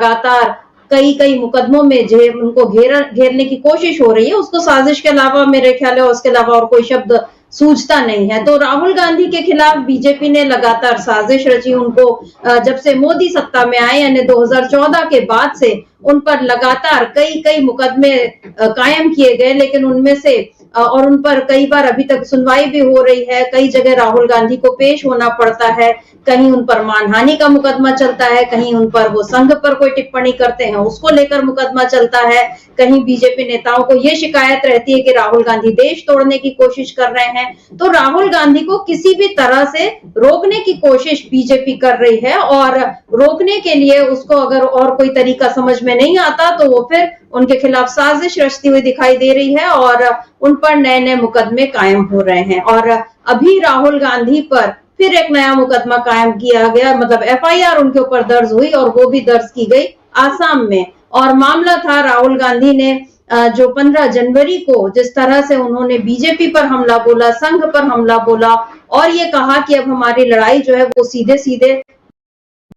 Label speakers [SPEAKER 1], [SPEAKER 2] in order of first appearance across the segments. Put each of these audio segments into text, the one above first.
[SPEAKER 1] लगातार कई कई मुकदमों में जो उनको घेरने की कोशिश हो रही है, उसको साजिश के अलावा मेरे ख्याल है उसके अलावा और कोई शब्द सूझता नहीं है। तो राहुल गांधी के खिलाफ बीजेपी ने लगातार साजिश रची। उनको जब से मोदी सत्ता में आए यानी 2014 के बाद से उन पर लगातार कई कई मुकदमे कायम किए गए, लेकिन उनमें से और उन पर कई बार अभी तक सुनवाई भी हो रही है। कई जगह राहुल गांधी को पेश होना पड़ता है, कहीं उन पर मानहानि का मुकदमा चलता है, कहीं उन पर वो संघ पर कोई टिप्पणी करते हैं उसको लेकर मुकदमा चलता है, कहीं बीजेपी नेताओं को ये शिकायत रहती है कि राहुल गांधी देश तोड़ने की कोशिश कर रहे हैं। तो राहुल गांधी को किसी भी तरह से रोकने की कोशिश बीजेपी कर रही है, और रोकने के लिए उसको अगर और कोई तरीका समझ में नहीं आता तो वो फिर उनके खिलाफ साजिश रचती हुई दिखाई दे रही है और उन पर नए नए मुकदमे कायम हो रहे हैं। और अभी राहुल गांधी पर फिर एक नया मुकदमा कायम किया गया, मतलब एफआईआर उनके ऊपर दर्ज हुई और वो भी दर्ज की गई आसाम में। और मामला था राहुल गांधी ने जो 15 जनवरी को जिस तरह से उन्होंने बीजेपी पर हमला बोला, संघ पर हमला बोला और ये कहा कि अब हमारी लड़ाई जो है वो सीधे सीधे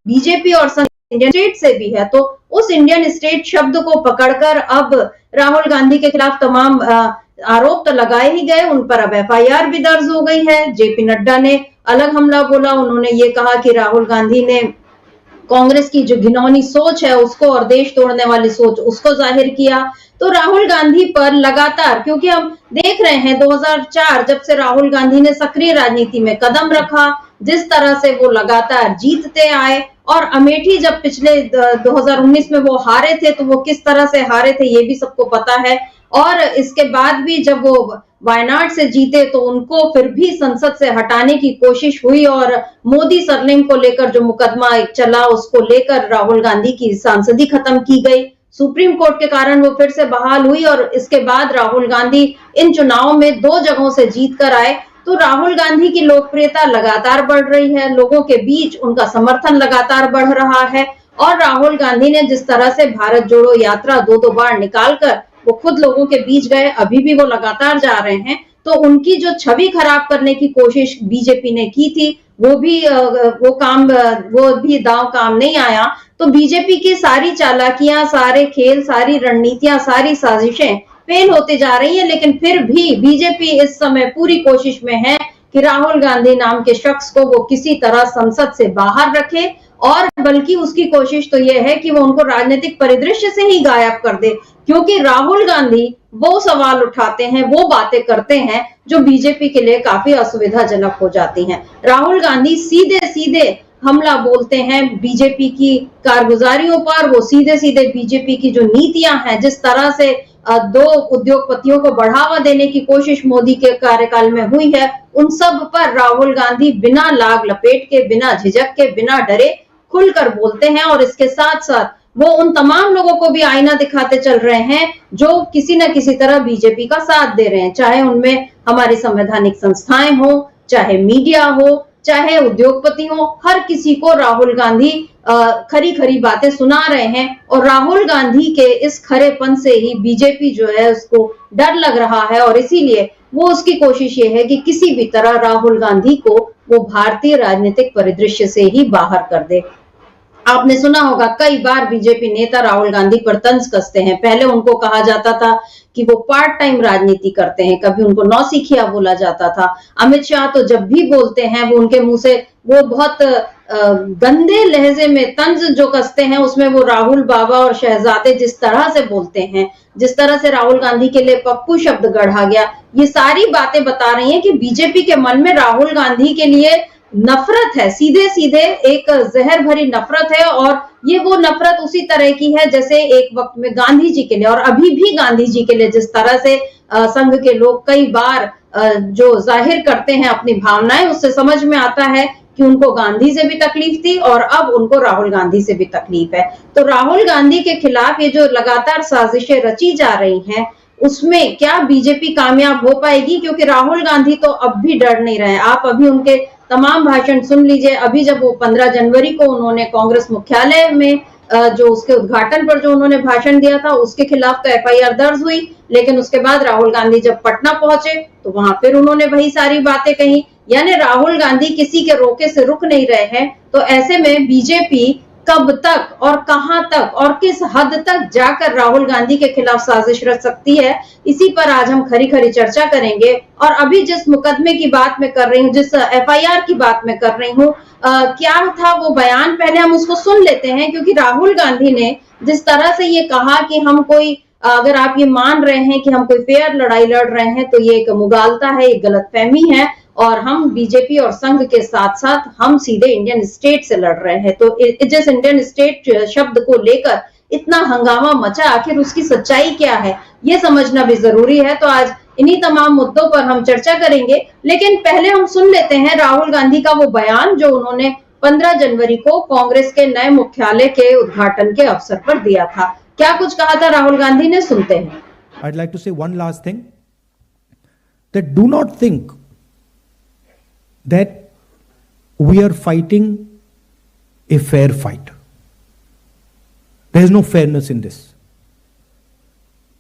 [SPEAKER 1] बीजेपी और संघ इंडियन स्टेट से भी है, तो उस इंडियन स्टेट शब्द को पकड़कर अब राहुल गांधी के खिलाफ तमाम आरोप तो लगाए ही गए, उन पर अब एफआईआर भी दर्ज हो गई है। जेपी नड्डा ने अलग हमला बोला, उन्होंने ये कहा कि राहुल गांधी ने कांग्रेस की जो घिनौनी सोच है उसको और देश तोड़ने वाली सोच उसको जाहिर किया। तो राहुल गांधी पर लगातार, क्योंकि हम देख रहे हैं 2004 जब से राहुल गांधी ने सक्रिय राजनीति में कदम रखा, जिस तरह से वो लगातार जीतते आए, और अमेठी जब पिछले 2019 में वो हारे थे तो वो किस तरह से हारे थे ये भी सबको पता है। और इसके बाद भी जब वो वायनाड से जीते तो उनको फिर भी संसद से हटाने की कोशिश हुई और मोदी सरनेम को लेकर जो मुकदमा चला उसको लेकर राहुल गांधी की सांसदी खत्म की गई। सुप्रीम कोर्ट के कारण वो फिर से बहाल हुई और इसके बाद राहुल गांधी इन चुनावों में 2 जगहों से जीत कर आए। तो राहुल गांधी की लोकप्रियता लगातार बढ़ रही है, लोगों के बीच उनका समर्थन लगातार बढ़ रहा है। और राहुल गांधी ने जिस तरह से भारत जोड़ो यात्रा 2-2 बार निकालकर वो खुद लोगों के बीच गए, अभी भी वो लगातार जा रहे हैं, तो उनकी जो छवि खराब करने की कोशिश बीजेपी ने की थी वो भी दांव काम नहीं आया। तो बीजेपी की सारी चालाकियां, सारे खेल, सारी रणनीतियां, सारी साजिशें फेल होते जा रही है, लेकिन फिर भी बीजेपी इस समय पूरी कोशिश में है कि राहुल गांधी नाम के शख्स को वो किसी तरह संसद से बाहर रखे, और बल्कि उसकी कोशिश तो यह है कि वो उनको राजनीतिक परिदृश्य से ही गायब कर दे, क्योंकि राहुल गांधी वो सवाल उठाते हैं, वो बातें करते हैं जो बीजेपी के लिए काफी असुविधाजनक हो जाती हैं। राहुल गांधी सीधे सीधे हमला बोलते हैं बीजेपी की कारगुजारियों पर, वो सीधे सीधे बीजेपी की जो नीतियां हैं, जिस तरह से 2 उद्योगपतियों को बढ़ावा देने की कोशिश मोदी के कार्यकाल में हुई है, उन सब पर राहुल गांधी बिना लाग लपेट के, बिना झिझक के, बिना डरे खुलकर बोलते हैं। और इसके साथ साथ वो उन तमाम लोगों को भी आईना दिखाते चल रहे हैं जो किसी न किसी तरह बीजेपी का साथ दे रहे हैं, चाहे उनमें हमारी संवैधानिक संस्थाएं हो, चाहे मीडिया हो, चाहे उद्योगपति हो, हर किसी को राहुल गांधी खरी खरी बातें सुना रहे हैं। और राहुल गांधी के इस खरेपन से ही बीजेपी जो है उसको डर लग रहा है, और इसीलिए वो उसकी कोशिश ये है कि किसी भी तरह राहुल गांधी को वो भारतीय राजनीतिक परिदृश्य से ही बाहर कर दे। आपने सुना होगा कई बार बीजेपी नेता राहुल गांधी पर तंज कसते हैं। पहले उनको कहा जाता था कि वो पार्ट टाइम राजनीति करते हैं, कभी उनको नौसिखिया बोला जाता था। अमित शाह तो जब भी बोलते हैं वो उनके मुंह से वो बहुत गंदे लहजे में तंज जो कसते हैं, उसमें वो राहुल बाबा और शहजादे जिस तरह से बोलते हैं, जिस तरह से राहुल गांधी के लिए पप्पू शब्द गढ़ा गया, ये सारी बातें बता रही हैं कि बीजेपी के मन में राहुल गांधी के लिए नफरत है, सीधे सीधे एक जहर भरी नफरत है। और ये वो नफरत उसी तरह की है जैसे एक वक्त में गांधी जी के लिए और अभी भी गांधी जी के लिए जिस तरह से संघ के लोग कई बार जो जाहिर करते हैं अपनी भावनाएं, उससे समझ में आता है कि उनको गांधी से भी तकलीफ थी और अब उनको राहुल गांधी से भी तकलीफ है। तो राहुल गांधी के खिलाफ ये जो लगातार साजिशें रची जा रही हैं, उसमें क्या बीजेपी कामयाब हो पाएगी? क्योंकि राहुल गांधी तो अब भी डर नहीं रहे। आप अभी उनके तमाम भाषण सुन लीजिए। अभी जब वो 15 जनवरी को उन्होंने कांग्रेस मुख्यालय में जो उसके उद्घाटन पर जो उन्होंने भाषण दिया था, उसके खिलाफ तो एफआईआर दर्ज हुई, लेकिन उसके बाद राहुल गांधी जब पटना पहुंचे तो वहां फिर उन्होंने वही सारी बातें कही। यानी राहुल गांधी किसी के रोके से रुक नहीं रहे हैं। तो ऐसे में बीजेपी कब तक और कहां तक और किस हद तक जाकर राहुल गांधी के खिलाफ साजिश रच सकती है, इसी पर आज हम खरी खरी चर्चा करेंगे। और अभी जिस मुकदमे की बात मैं कर रही हूँ, जिस एफआईआर की बात मैं कर रही हूँ, क्या था वो बयान, पहले हम उसको सुन लेते हैं। क्योंकि राहुल गांधी ने जिस तरह से ये कहा कि हम कोई, अगर आप ये मान रहे हैं कि हम कोई फेयर लड़ाई लड़ रहे हैं, तो ये एक मुगालता है, एक गलतफहमी है, और हम बीजेपी और संघ के साथ साथ हम सीधे इंडियन स्टेट से लड़ रहे हैं। तो जिस इंडियन स्टेट शब्द को लेकर इतना हंगामा मचा, आखिर उसकी सच्चाई क्या है, ये समझना भी जरूरी है। तो आज इन्हीं तमाम मुद्दों पर हम चर्चा करेंगे, लेकिन पहले हम सुन लेते हैं राहुल गांधी का वो बयान जो उन्होंने 15 जनवरी को कांग्रेस के नए मुख्यालय के उद्घाटन के अवसर पर दिया था। क्या कुछ कहा था राहुल गांधी ने, सुनते हैं।
[SPEAKER 2] I'd like to say one last thing, that do not think that we are fighting a fair fight. There is no fairness in this.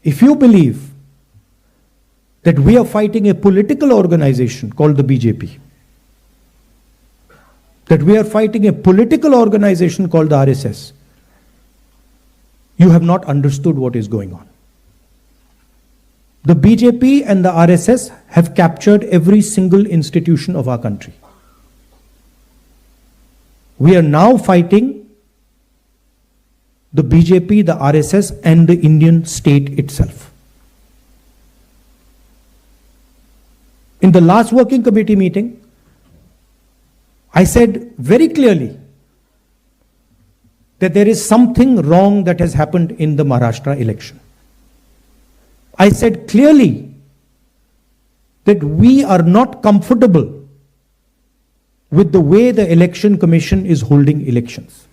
[SPEAKER 2] If you believe that we are fighting a political organization called the BJP, that we are fighting a political organization called the RSS, you have not understood what is going on. The BJP and the RSS have captured every single institution of our country. We are now fighting the BJP, the RSS, and the Indian state itself. In the last working committee meeting, I said very clearly that there is something wrong that has happened in the Maharashtra election. I said clearly that we are not comfortable with the way the Election Commission is holding elections.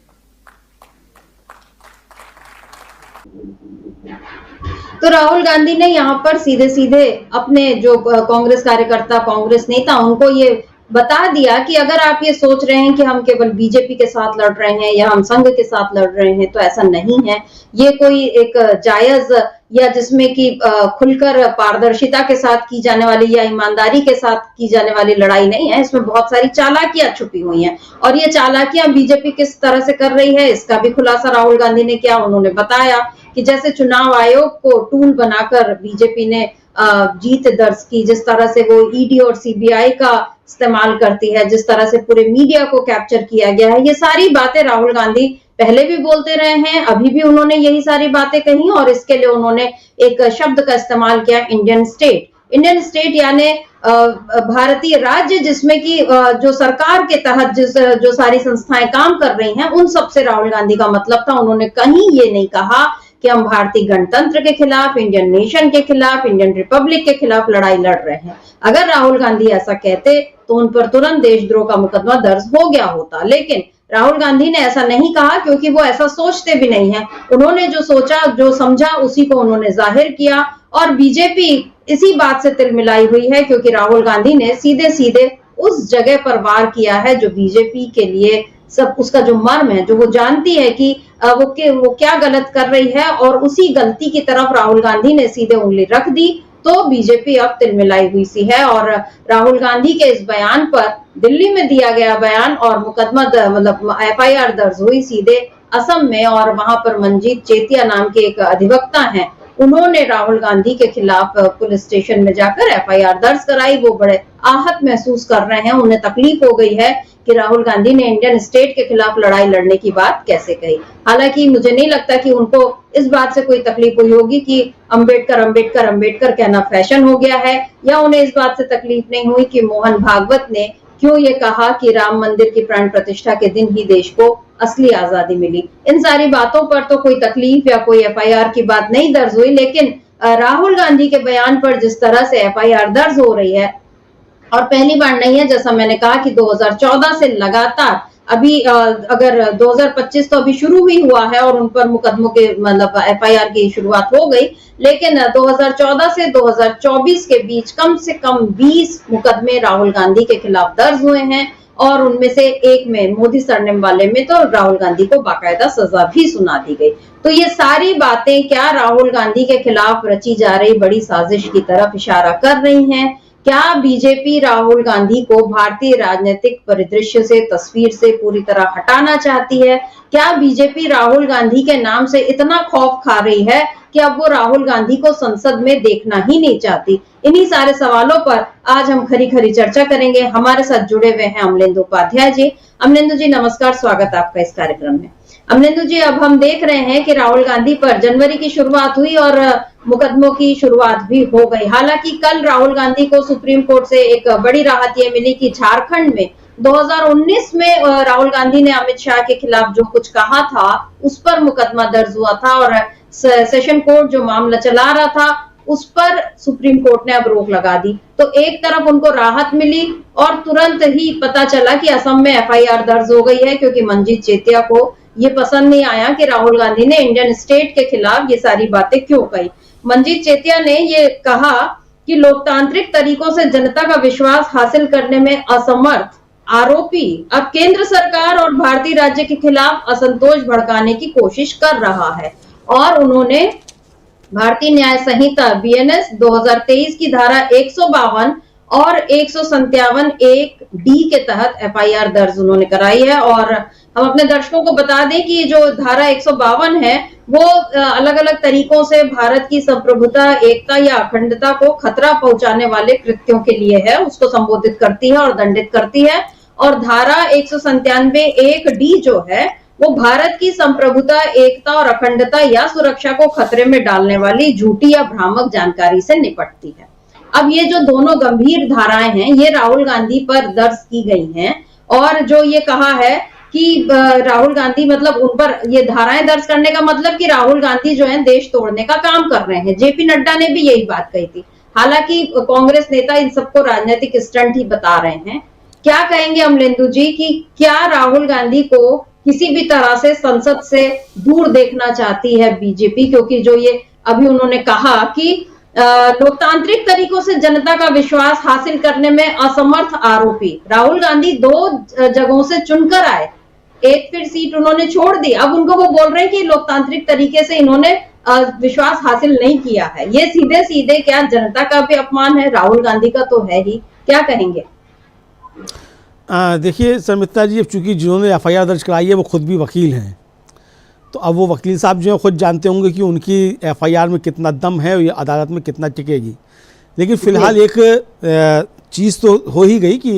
[SPEAKER 1] तो राहुल गांधी ने यहाँ पर सीधे सीधे अपने जो कांग्रेस कार्यकर्ता, कांग्रेस नेता, उनको ये बता दिया कि अगर आप ये सोच रहे हैं कि हम केवल बीजेपी के साथ लड़ रहे हैं या हम संघ के साथ लड़ रहे हैं, तो ऐसा नहीं है। ये कोई एक जायज या जिसमें कि खुलकर पारदर्शिता के साथ की जाने वाली या ईमानदारी के साथ की जाने वाली लड़ाई नहीं है। इसमें बहुत सारी चालाकियां छुपी हुई हैं, और ये चालाकियां बीजेपी किस तरह से कर रही है, इसका भी खुलासा राहुल गांधी ने किया। उन्होंने बताया कि जैसे चुनाव आयोग को टूल बनाकर बीजेपी ने जीत दर्ज की, जिस तरह से वो ईडी और सीबीआई का इस्तेमाल करती है, जिस तरह से पूरे मीडिया को कैप्चर किया गया है, ये सारी बातें राहुल गांधी पहले भी बोलते रहे हैं, अभी भी उन्होंने यही सारी बातें कही, और इसके लिए उन्होंने एक शब्द का इस्तेमाल किया, इंडियन स्टेट। इंडियन स्टेट यानी भारतीय राज्य, जिसमें कि जो सरकार के तहत जो सारी संस्थाएं काम कर रही हैं, उन सब से राहुल गांधी का मतलब था। उन्होंने कहीं ये नहीं कहा कि हम भारतीय गणतंत्र के खिलाफ, इंडियन नेशन के खिलाफ, इंडियन रिपब्लिक के खिलाफ लड़ाई लड़ रहे हैं। अगर राहुल गांधी ऐसा कहते तो उन पर तुरंत देशद्रोह का मुकदमा दर्ज हो गया होता, लेकिन राहुल गांधी ने ऐसा नहीं कहा, क्योंकि वो ऐसा सोचते भी नहीं है। उन्होंने जो सोचा, जो समझा, उसी को उन्होंने जाहिर किया, और बीजेपी इसी बात से तिलमिलाई हुई है, क्योंकि राहुल गांधी ने सीधे सीधे उस जगह पर वार किया है जो बीजेपी के लिए सब, उसका जो मर्म है, जो वो जानती है कि वो क्या गलत कर रही है, और उसी गलती की तरफ राहुल गांधी ने सीधे उंगली रख दी। तो बीजेपी अब तिलमिलाई हुई सी है, और राहुल गांधी के इस बयान पर, दिल्ली में दिया गया बयान, और मुकदमा मतलब एफआईआर दर्ज हुई सीधे असम में, और वहां पर मंजीत चेतिया नाम के एक अधिवक्ता हैं, उन्होंने राहुल गांधी के खिलाफ पुलिस स्टेशन में जाकर एफआईआर दर्ज कराई। वो बड़े आहत महसूस कर रहे हैं, उन्हें तकलीफ हो गई है कि राहुल गांधी ने इंडियन स्टेट के खिलाफ लड़ाई लड़ने की बात कैसे कही। हालांकि मुझे नहीं लगता कि उनको इस बात से कोई तकलीफ हुई होगी कि अंबेडकर अंबेडकर अंबेडकर कहना फैशन हो गया है, या उन्हें इस बात से तकलीफ नहीं हुई कि मोहन भागवत ने क्यों ये कहा कि राम मंदिर की प्राण प्रतिष्ठा के दिन ही देश को असली आजादी मिली। इन सारी बातों पर तो कोई तकलीफ या कोई एफआईआर की बात नहीं दर्ज हुई, लेकिन राहुल गांधी के बयान पर जिस तरह से एफआईआर दर्ज हो रही है, और पहली बार नहीं है, जैसा मैंने कहा कि 2014 से लगातार, अभी अगर 2025 तो अभी शुरू ही हुआ है और उन पर मुकदमों के मतलब एफआईआर की शुरुआत हो गई, लेकिन 2014 से 2024 के बीच कम से कम 20 मुकदमे राहुल गांधी के खिलाफ दर्ज हुए हैं, और उनमें से एक में, मोदी सरनेम वाले में, तो राहुल गांधी को बाकायदा सजा भी सुना दी गई। तो ये सारी बातें क्या राहुल गांधी के खिलाफ रची जा रही बड़ी साजिश की तरफ इशारा कर रही हैं, क्या बीजेपी राहुल गांधी को भारतीय राजनीतिक परिदृश्य से, तस्वीर से पूरी तरह हटाना चाहती है? क्या बीजेपी राहुल गांधी के नाम से इतना खौफ खा रही है कि अब वो राहुल गांधी को संसद में देखना ही नहीं चाहती? इन्हीं सारे सवालों पर आज हम खरी खरी चर्चा करेंगे। हमारे साथ जुड़े हुए हैं अमलेंदु उपाध्याय जी। अमलेंदु जी नमस्कार, स्वागत है आपका इस कार्यक्रम में। अमलेंदु जी, अब हम देख रहे हैं कि राहुल गांधी पर जनवरी की शुरुआत हुई और मुकदमों की शुरुआत भी हो गई। हालांकि कल राहुल गांधी को सुप्रीम कोर्ट से एक बड़ी राहत ये मिली कि झारखंड में 2019 में राहुल गांधी ने अमित शाह के खिलाफ जो कुछ कहा था उस पर मुकदमा दर्ज हुआ था और सेशन कोर्ट जो मामला चला रहा था उस पर सुप्रीम कोर्ट ने अब रोक लगा दी। तो एक तरफ उनको राहत मिली और तुरंत ही पता चला कि असम में एफआईआर दर्ज हो गई है, क्योंकि मंजीत चेतिया को ये पसंद नहीं आया कि राहुल गांधी ने इंडियन स्टेट के खिलाफ ये सारी बातें क्यों कही। मंजीत चेतिया ने ये कहा कि लोकतांत्रिक तरीकों से जनता का विश्वास हासिल करने में असमर्थ आरोपी अब केंद्र सरकार और भारतीय राज्य के खिलाफ असंतोष भड़काने की कोशिश कर रहा है। और उन्होंने भारतीय न्याय संहिता बीएनएस 2023 की धारा 152 और 157 एक डी के तहत एफआईआर दर्ज उन्होंने कराई है। और हम अपने दर्शकों को बता दें कि जो धारा 152 है वो अलग अलग तरीकों से भारत की संप्रभुता, एकता या अखंडता को खतरा पहुंचाने वाले कृत्यों के लिए है, उसको संबोधित करती है और दंडित करती है। और धारा 197 एक डी जो है वो भारत की संप्रभुता, एकता और अखंडता या सुरक्षा को खतरे में डालने वाली झूठी या भ्रामक जानकारी से निपटती है। अब ये जो दोनों गंभीर धाराएं हैं ये राहुल गांधी पर दर्ज की गई हैं और जो ये कहा है कि राहुल गांधी मतलब उन पर ये धाराएं दर्ज करने का मतलब कि राहुल गांधी जो है देश तोड़ने का काम कर रहे हैं। जेपी नड्डा ने भी यही बात कही थी। हालांकि कांग्रेस नेता इन सबको राजनीतिक स्टंट ही बता रहे हैं। क्या कहेंगे अमलेंदु जी कि क्या राहुल गांधी को किसी भी तरह से संसद से दूर देखना चाहती है बीजेपी? क्योंकि जो ये अभी उन्होंने कहा कि लोकतांत्रिक तरीकों से जनता का विश्वास हासिल करने में असमर्थ आरोपी राहुल गांधी 2 जगहों से चुनकर आए, एक फिर सीट उन्होंने छोड़ दी। अब उनको वो बोल रहे हैं कि लोकतांत्रिक तरीके से इन्होंने विश्वास हासिल नहीं किया है। ये सीधे सीधे क्या जनता का भी अपमान है? राहुल गांधी का तो है ही। क्या कहेंगे?
[SPEAKER 3] देखिए शर्मिष्ठा जी, अब चूंकि जिन्होंने एफआईआर दर्ज कराई है वो खुद भी वकील हैं, तो अब वो वकील साहब जो है खुद जानते होंगे कि उनकी एफआईआर में कितना दम है और ये अदालत में कितना टिकेगी। लेकिन फ़िलहाल एक चीज़ तो हो ही गई कि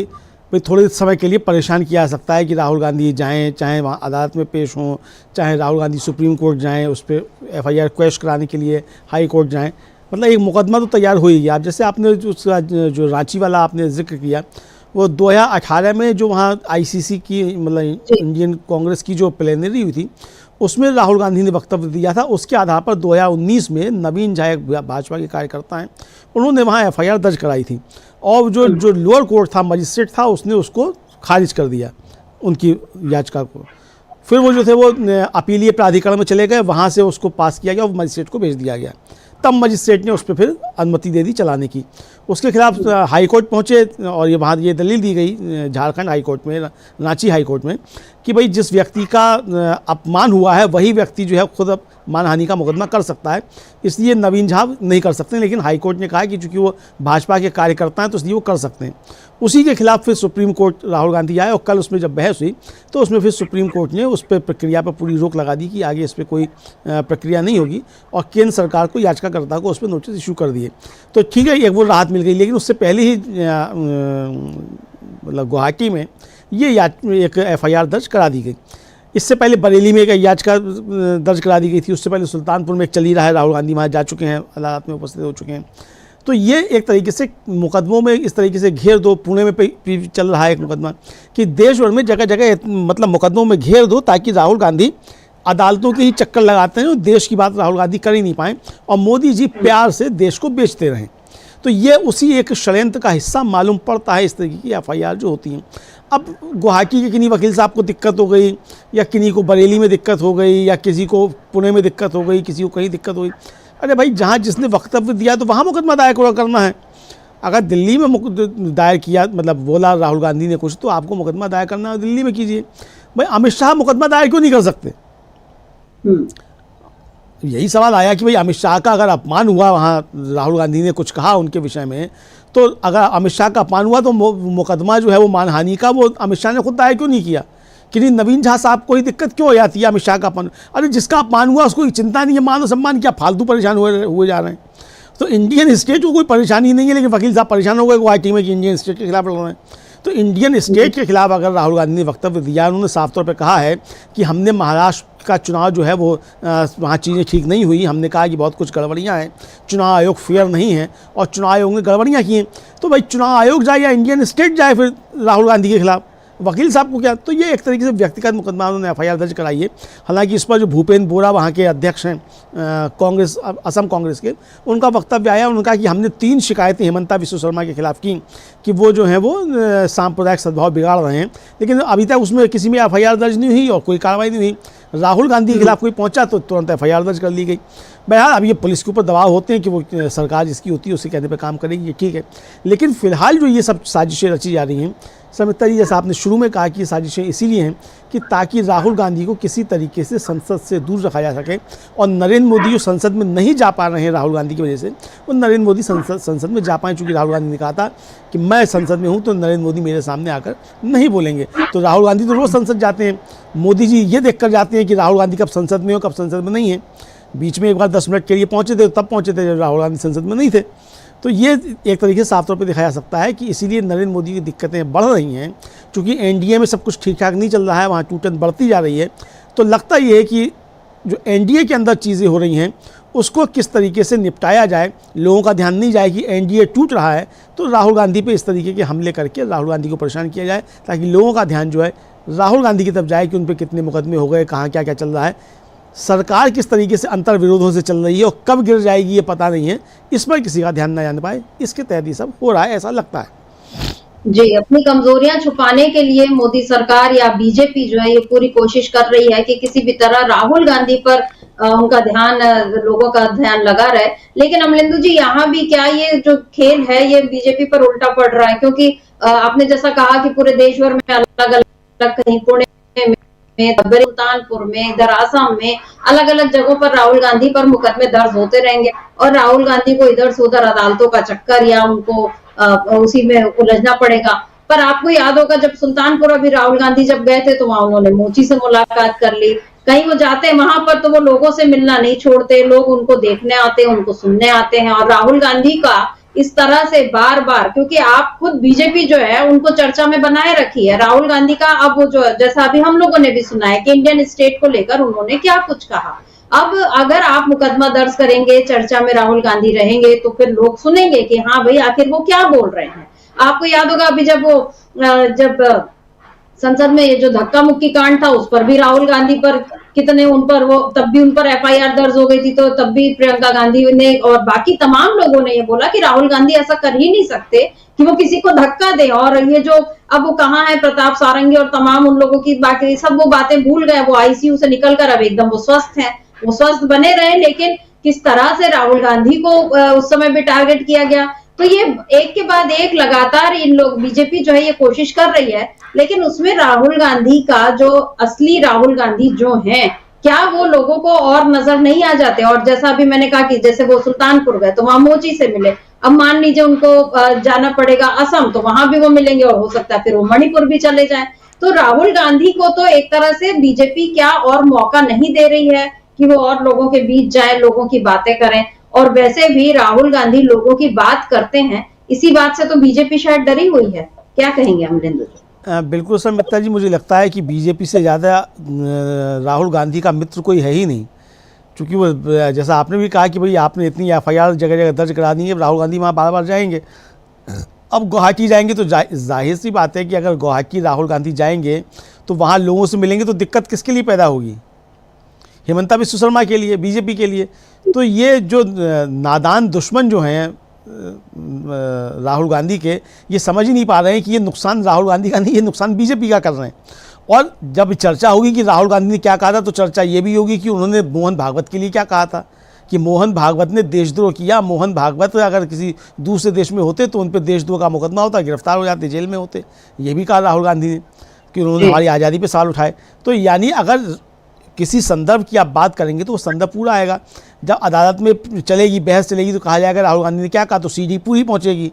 [SPEAKER 3] भाई थोड़े समय के लिए परेशान किया जा सकता है कि राहुल गांधी जाएं, चाहे वहाँ अदालत में पेश हों, चाहे राहुल गांधी सुप्रीम कोर्ट जाएं उस पर एफआईआर क्वेश कराने के लिए हाई कोर्ट जाएं, मतलब एक मुकदमा तो तैयार हो ही गया। अब जैसे आपने जो रांची वाला आपने जिक्र किया, वो 2018 में जो वहाँ आईसीसी की मतलब इंडियन कांग्रेस की जो प्लेनरी हुई थी उसमें राहुल गांधी ने वक्तव्य दिया था। उसके आधार पर 2019 में नवीन झा भाजपा के कार्यकर्ता हैं, उन्होंने वहाँ एफआईआर दर्ज कराई थी और जो लोअर कोर्ट था, मजिस्ट्रेट था, उसने उसको खारिज कर दिया उनकी याचिका को। फिर वो जो थे वो अपीलीय प्राधिकरण में चले गए, वहाँ से उसको पास किया गया और मजिस्ट्रेट को भेज दिया गया। तब मजिस्ट्रेट ने उस पर फिर अनुमति दे दी चलाने की। उसके खिलाफ हाई कोर्ट पहुँचे और ये वहाँ ये दलील दी गई झारखंड हाई कोर्ट में, रांची हाई कोर्ट में, कि भाई जिस व्यक्ति का अपमान हुआ है वही व्यक्ति जो है खुद मानहानि का मुकदमा कर सकता है, इसलिए नवीन झा नहीं कर सकते। लेकिन हाई कोर्ट ने कहा कि चूंकि वो भाजपा के कार्यकर्ता हैं तो इसलिए वो कर सकते हैं। उसी के खिलाफ फिर सुप्रीम कोर्ट राहुल गांधी आए और कल उसमें जब बहस हुई तो उसमें फिर सुप्रीम कोर्ट ने उस पर प्रक्रिया पर पूरी रोक लगा दी कि आगे इस पर कोई प्रक्रिया नहीं होगी और केंद्र सरकार को, याचिकाकर्ता को उस पर नोटिस इशू कर दिए। तो ठीक है, एक वो राहत मिल गई। लेकिन उससे पहले ही मतलब गुवाहाटी में ये एक एफआईआर दर्ज करा दी गई। इससे पहले बरेली में एक याचिका दर्ज करा दी गई थी। उससे पहले सुल्तानपुर में एक चल ही रहा है, राहुल गांधी वहाँ जा चुके हैं, अदालत में उपस्थित हो चुके हैं। तो ये एक तरीके से मुकदमों में इस तरीके से घेर दो। पुणे में चल रहा है एक मुकदमा कि देश भर में जगह जगह मतलब मुकदमों में घेर दो ताकि राहुल गांधी अदालतों के ही चक्कर लगाते हैं और देश की बात राहुल गांधी कर ही नहीं पाएँ और मोदी जी प्यार से देश को बेचते रहें। तो ये उसी एक षड्यंत्र का हिस्सा मालूम पड़ता है इस तरीके की एफआईआर जो होती हैं। अब गुवाहाटी के किन्हीं वकील साहब को दिक्कत हो गई या किन्हीं को बरेली में दिक्कत हो गई या किसी को पुणे में दिक्कत हो गई, किसी को कहीं दिक्कत हो गई। अरे भाई, जहाँ जिसने वक्तव्य दिया तो वहाँ मुकदमा दायर करना है। अगर दिल्ली में दायर किया, मतलब बोला राहुल गांधी ने कुछ, तो आपको मुकदमा दायर करना है, दिल्ली में कीजिए। भाई अमित शाह मुकदमा दायर क्यों नहीं कर सकते? यही सवाल आया कि भाई अमित शाह का अगर अपमान हुआ, वहाँ राहुल गांधी ने कुछ कहा उनके विषय में, तो अगर अमित शाह का अपमान हुआ तो मुकदमा जो है वो मानहानि का वो अमित शाह ने खुद दायर क्यों नहीं किया कि नहीं नवीन झा साहब को ही दिक्कत क्यों हो जाती है अमित शाह का अपमान? अरे जिसका अपमान हुआ उसको चिंता नहीं है, मान सम्मान क्या फालतू परेशान हुए जा रहे हैं। तो इंडियन स्टेट को कोई परेशानी नहीं है, लेकिन वकील साहब परेशान हो गए गुवाहाटी में कि इंडियन स्टेट के खिलाफ लड़ रहे हैं। तो इंडियन स्टेट के खिलाफ अगर राहुल गांधी ने वक्तव्य दिया, उन्होंने साफ तौर पे कहा है कि हमने महाराष्ट्र का चुनाव जो है वो वहाँ चीज़ें ठीक नहीं हुई, हमने कहा कि बहुत कुछ गड़बड़ियाँ हैं, चुनाव आयोग फेयर नहीं है और चुनाव आयोग ने गड़बड़ियाँ की हैं। तो भाई चुनाव आयोग जाए या इंडियन स्टेट जाए फिर राहुल गांधी के खिलाफ, वकील साहब को क्या? तो ये एक तरीके से व्यक्तिगत मुकदमा उन्होंने एफआईआर दर्ज कराई है। हालांकि इस पर जो भूपेंद्र बोरा वहाँ के अध्यक्ष हैं कांग्रेस, असम कांग्रेस के, उनका वक्तव्य आया, उन्होंने कहा कि हमने 3 शिकायतें हेमंता विश्व शर्मा के खिलाफ की कि वो जो है वो सांप्रदायिक सद्भाव बिगाड़ रहे हैं, लेकिन अभी तक उसमें किसी में एफआईआर दर्ज नहीं हुई और कोई कार्रवाई नहीं हुई। राहुल गांधी के खिलाफ कोई पहुंचा तो तुरंत एफआईआर दर्ज कर ली गई। बहरहाल अब ये पुलिस के ऊपर दबाव होते हैं कि वो सरकार जिसकी होती है उसके कहने पर काम करेगी, ये ठीक है। लेकिन फिलहाल जो ये सब साजिशें रची जा रही हैं समिता जी, जैसा आपने शुरू में कहा कि साजिशें इसीलिए हैं कि ताकि राहुल गांधी को किसी तरीके से संसद से दूर रखा जा सके, और नरेंद्र मोदी जो संसद में नहीं जा पा रहे हैं राहुल गांधी की वजह से, वो नरेंद्र मोदी संसद में जा पाएँ। चूँकि राहुल गांधी ने कहा था कि मैं संसद में हूँ तो नरेंद्र मोदी मेरे सामने आकर नहीं बोलेंगे। तो राहुल गांधी तो रोज़ संसद जाते हैं, मोदी जी ये देख कर जाते हैं कि राहुल गांधी कब संसद में हो कब संसद में नहीं है। बीच में एक बार 10 मिनट के लिए पहुँचे थे, तब पहुँचे थे जब राहुल गांधी संसद में नहीं थे। तो ये एक तरीके से साफ तौर पे दिखाया जा सकता है कि इसीलिए नरेंद्र मोदी की दिक्कतें बढ़ रही हैं, क्योंकि एनडीए में सब कुछ ठीक ठाक नहीं चल रहा है, वहाँ टूटन बढ़ती जा रही है। तो लगता ये है कि जो एनडीए के अंदर चीज़ें हो रही हैं उसको किस तरीके से निपटाया जाए, लोगों का ध्यान नहीं जाए कि एनडीए टूट रहा है, तो राहुल गांधी पे इस तरीके के हमले करके राहुल गांधी को परेशान किया जाए, ताकि लोगों का ध्यान जो है राहुल गांधी की तरफ जाए कि उन पर कितने मुकदमे हो गए, कहाँ क्या क्या चल रहा है, सरकार किस तरीके से अंतर विरोधों से चल रही है और कब गिर जाएगी ये पता नहीं है, इस पर किसी का ध्यान ना जाने पाए, इसके तहत ही सब हो रहा है, ऐसा लगता है।
[SPEAKER 1] जी, अपनी कमजोरियां छुपाने के लिए मोदी सरकार या बीजेपी जो है ये पूरी कोशिश कर रही है कि किसी भी तरह राहुल गांधी पर उनका ध्यान, लोगों का ध्यान लगा रहे। लेकिन अमलेंदु जी, यहाँ भी क्या ये जो खेल है ये बीजेपी पर उल्टा पड़ रहा है? क्योंकि आपने जैसा कहा कि पूरे देश भर में अलग अलग, कहीं पुणे में, सुल्तानपुर में, इधर आसाम में, अलग अलग जगहों पर राहुल गांधी पर मुकदमे दर्ज होते रहेंगे और राहुल गांधी को इधर से उधर अदालतों का चक्कर या उनको उसी में उलझना पड़ेगा। पर आपको याद होगा जब सुल्तानपुर अभी राहुल गांधी जब गए थे तो वहां उन्होंने मोची से मुलाकात कर ली। कहीं वो जाते हैं वहां पर तो वो लोगों से मिलना नहीं छोड़ते, लोग उनको देखने आते हैं, उनको सुनने आते हैं। और राहुल गांधी का इस तरह से बार बार, क्योंकि आप खुद बीजेपी जो है उनको चर्चा में बनाए रखी है राहुल गांधी का। अब वो जो जैसा अभी हम लोगों ने भी सुना है कि इंडियन स्टेट को लेकर उन्होंने क्या कुछ कहा। अब अगर आप मुकदमा दर्ज करेंगे, चर्चा में राहुल गांधी रहेंगे, तो फिर लोग सुनेंगे कि हाँ भाई आखिर वो क्या बोल रहे हैं। आपको याद होगा अभी जब संसद में ये जो धक्का मुक्की कांड था उस पर भी राहुल गांधी पर कितने, उन पर वो तब भी उन पर एफआईआर दर्ज हो गई थी, तो तब भी प्रियंका गांधी ने और बाकी तमाम लोगों ने ये बोला कि राहुल गांधी ऐसा कर ही नहीं सकते कि वो किसी को धक्का दे। और ये जो अब वो कहाँ है प्रताप सारंगी और तमाम उन लोगों की बाकी सब वो बातें भूल गए, वो आईसीयू से निकलकर अब एकदम वो स्वस्थ हैं, वो स्वस्थ बने रहे। लेकिन किस तरह से राहुल गांधी को उस समय भी टारगेट किया गया। तो ये एक के बाद एक लगातार इन लोग, बीजेपी जो है ये कोशिश कर रही है, लेकिन उसमें राहुल गांधी का जो असली राहुल गांधी जो है, क्या वो लोगों को और नजर नहीं आ जाते? और जैसा अभी मैंने कहा कि जैसे वो सुल्तानपुर गए तो वहां मोची से मिले, अब मान लीजिए उनको जाना पड़ेगा असम, तो वहां भी वो मिलेंगे और हो सकता है फिर वो मणिपुर भी चले जाए। तो राहुल गांधी को तो एक तरह से बीजेपी क्या और मौका नहीं दे रही है कि वो और लोगों के बीच जाए, लोगों की बातें करें। और वैसे भी राहुल गांधी लोगों की बात करते हैं, इसी बात से तो बीजेपी शायद डरी हुई है। क्या कहेंगे अमरिंदर जी?
[SPEAKER 3] बिल्कुल सर मित्रा जी, मुझे लगता है कि बीजेपी से ज़्यादा राहुल गांधी का मित्र कोई है ही नहीं, क्योंकि वो जैसा आपने भी कहा कि भाई आपने इतनी एफआईआर जगह जगह दर्ज करा दी है, राहुल गांधी वहाँ बार बार जाएंगे। अब गुवाहाटी जाएंगे तो जाहिर सी बात है कि अगर गुवाहाटी राहुल गांधी जाएंगे तो वहाँ लोगों से मिलेंगे तो दिक्कत किसके लिए पैदा होगी? हेमंता विश्व शर्मा के लिए, बीजेपी के लिए। तो ये जो नादान दुश्मन जो हैं राहुल गांधी के, ये समझ ही नहीं पा रहे हैं कि ये नुकसान राहुल गांधी का नहीं, ये नुकसान बीजेपी का कर रहे हैं। और जब चर्चा होगी कि राहुल गांधी ने क्या कहा था, तो चर्चा ये भी होगी कि उन्होंने मोहन भागवत के लिए क्या कहा था, कि मोहन भागवत ने देशद्रोह किया। मोहन भागवत अगर किसी दूसरे देश में होते तो उन पर देशद्रोह का मुकदमा होता, गिरफ्तार हो जाते, जेल में होते। ये भी कहा राहुल गांधी ने कि उन्होंने हमारी आज़ादी पर सवाल उठाए। तो यानी अगर किसी संदर्भ की आप बात करेंगे तो वो संदर्भ पूरा आएगा। जब अदालत में चलेगी, बहस चलेगी, तो कहा जाएगा राहुल गांधी ने क्या कहा, तो सीडी पूरी पहुंचेगी।